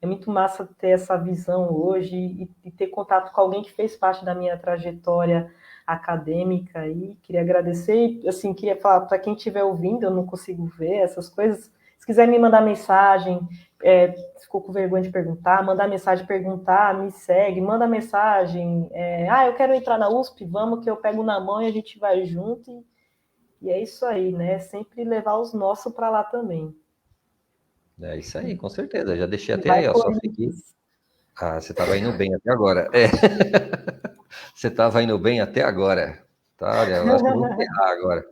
é muito massa ter essa visão hoje e ter contato com alguém que fez parte da minha trajetória acadêmica aí. Queria agradecer e, assim, queria falar para quem estiver ouvindo, eu não consigo ver essas coisas, se quiser me mandar mensagem, ficou com vergonha de perguntar, mandar mensagem, perguntar, me segue, manda mensagem, eu quero entrar na USP, vamos que eu pego na mão e a gente vai junto e é isso aí, né? Sempre levar os nossos para lá também. É isso aí, com certeza. Já deixei E até vai aí, ó. Só fiquei. Corinthians. Ah, você estava indo bem até agora. É, você estava indo bem até agora. Tá, olha, eu acho que eu vou enterrar agora.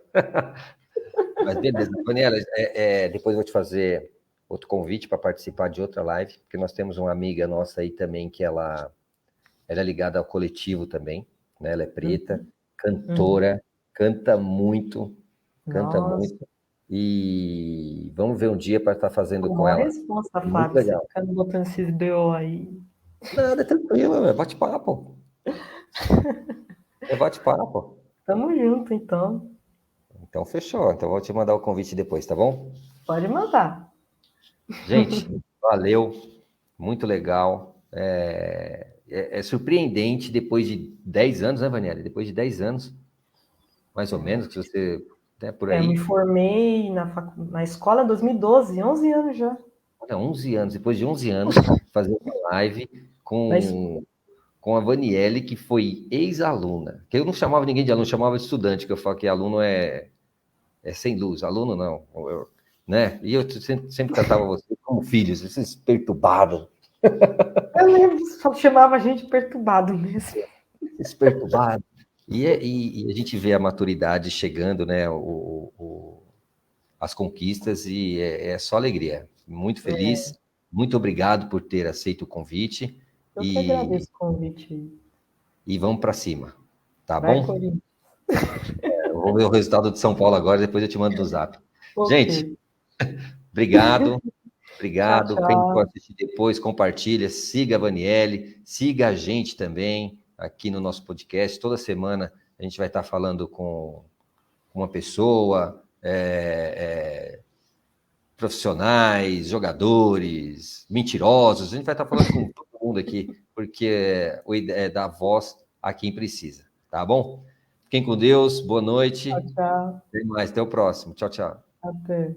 Mas beleza, Daniela, depois eu vou te fazer outro convite para participar de outra live, porque nós temos uma amiga nossa aí também que ela é ligada ao coletivo também, né? Ela é preta, Uhum. cantora, canta muito, canta Nossa, muito. E vamos ver um dia para estar fazendo com com maior ela. responsa, Muito Flávio, você legal. ficar botando esses BO aí. Nada, é tranquilo, é bate-papo. É bate-papo. Tamo junto, então. Então, fechou. Então, eu vou te mandar o convite depois, tá bom? Pode mandar. Gente, valeu. Muito legal. É surpreendente depois de 10 anos, né, Vaniela? Depois de 10 anos, mais ou menos, que você, né, por Eu me aí. formei na escola em 2012, 11 anos já. Olha, 11 anos. Depois de 11 anos, fazer uma live Na escola. com a Vaniele, que foi ex-aluna. Que eu não chamava ninguém de aluno, chamava de estudante, que eu falo que aluno é sem luz. Aluno não. Né? E eu sempre tratava vocês como filhos, vocês perturbados. Eu lembro, só chamava a gente perturbado mesmo. Desperturbado. E a gente vê a maturidade chegando, né? As conquistas, e é só alegria. Muito feliz. Muito obrigado por ter aceito o convite. Eu que E, agradeço o convite. e vamos para cima. Tá Vai, bom? Corinthians. Eu vou ver o resultado de São Paulo agora, depois eu te mando no zap. Ok. Gente, obrigado. Tchau, Obrigado. Quem for tchau. assistir depois, compartilha, siga a Vaniele, siga a gente também aqui no nosso podcast. Toda semana a gente vai estar falando com uma pessoa, profissionais, jogadores, mentirosos. A gente vai estar falando com todo mundo aqui, porque é dar voz a quem precisa. Tá bom? Fiquem com Deus, boa Tchau, noite. tchau. Até mais, até o próximo. Tchau, tchau. Até.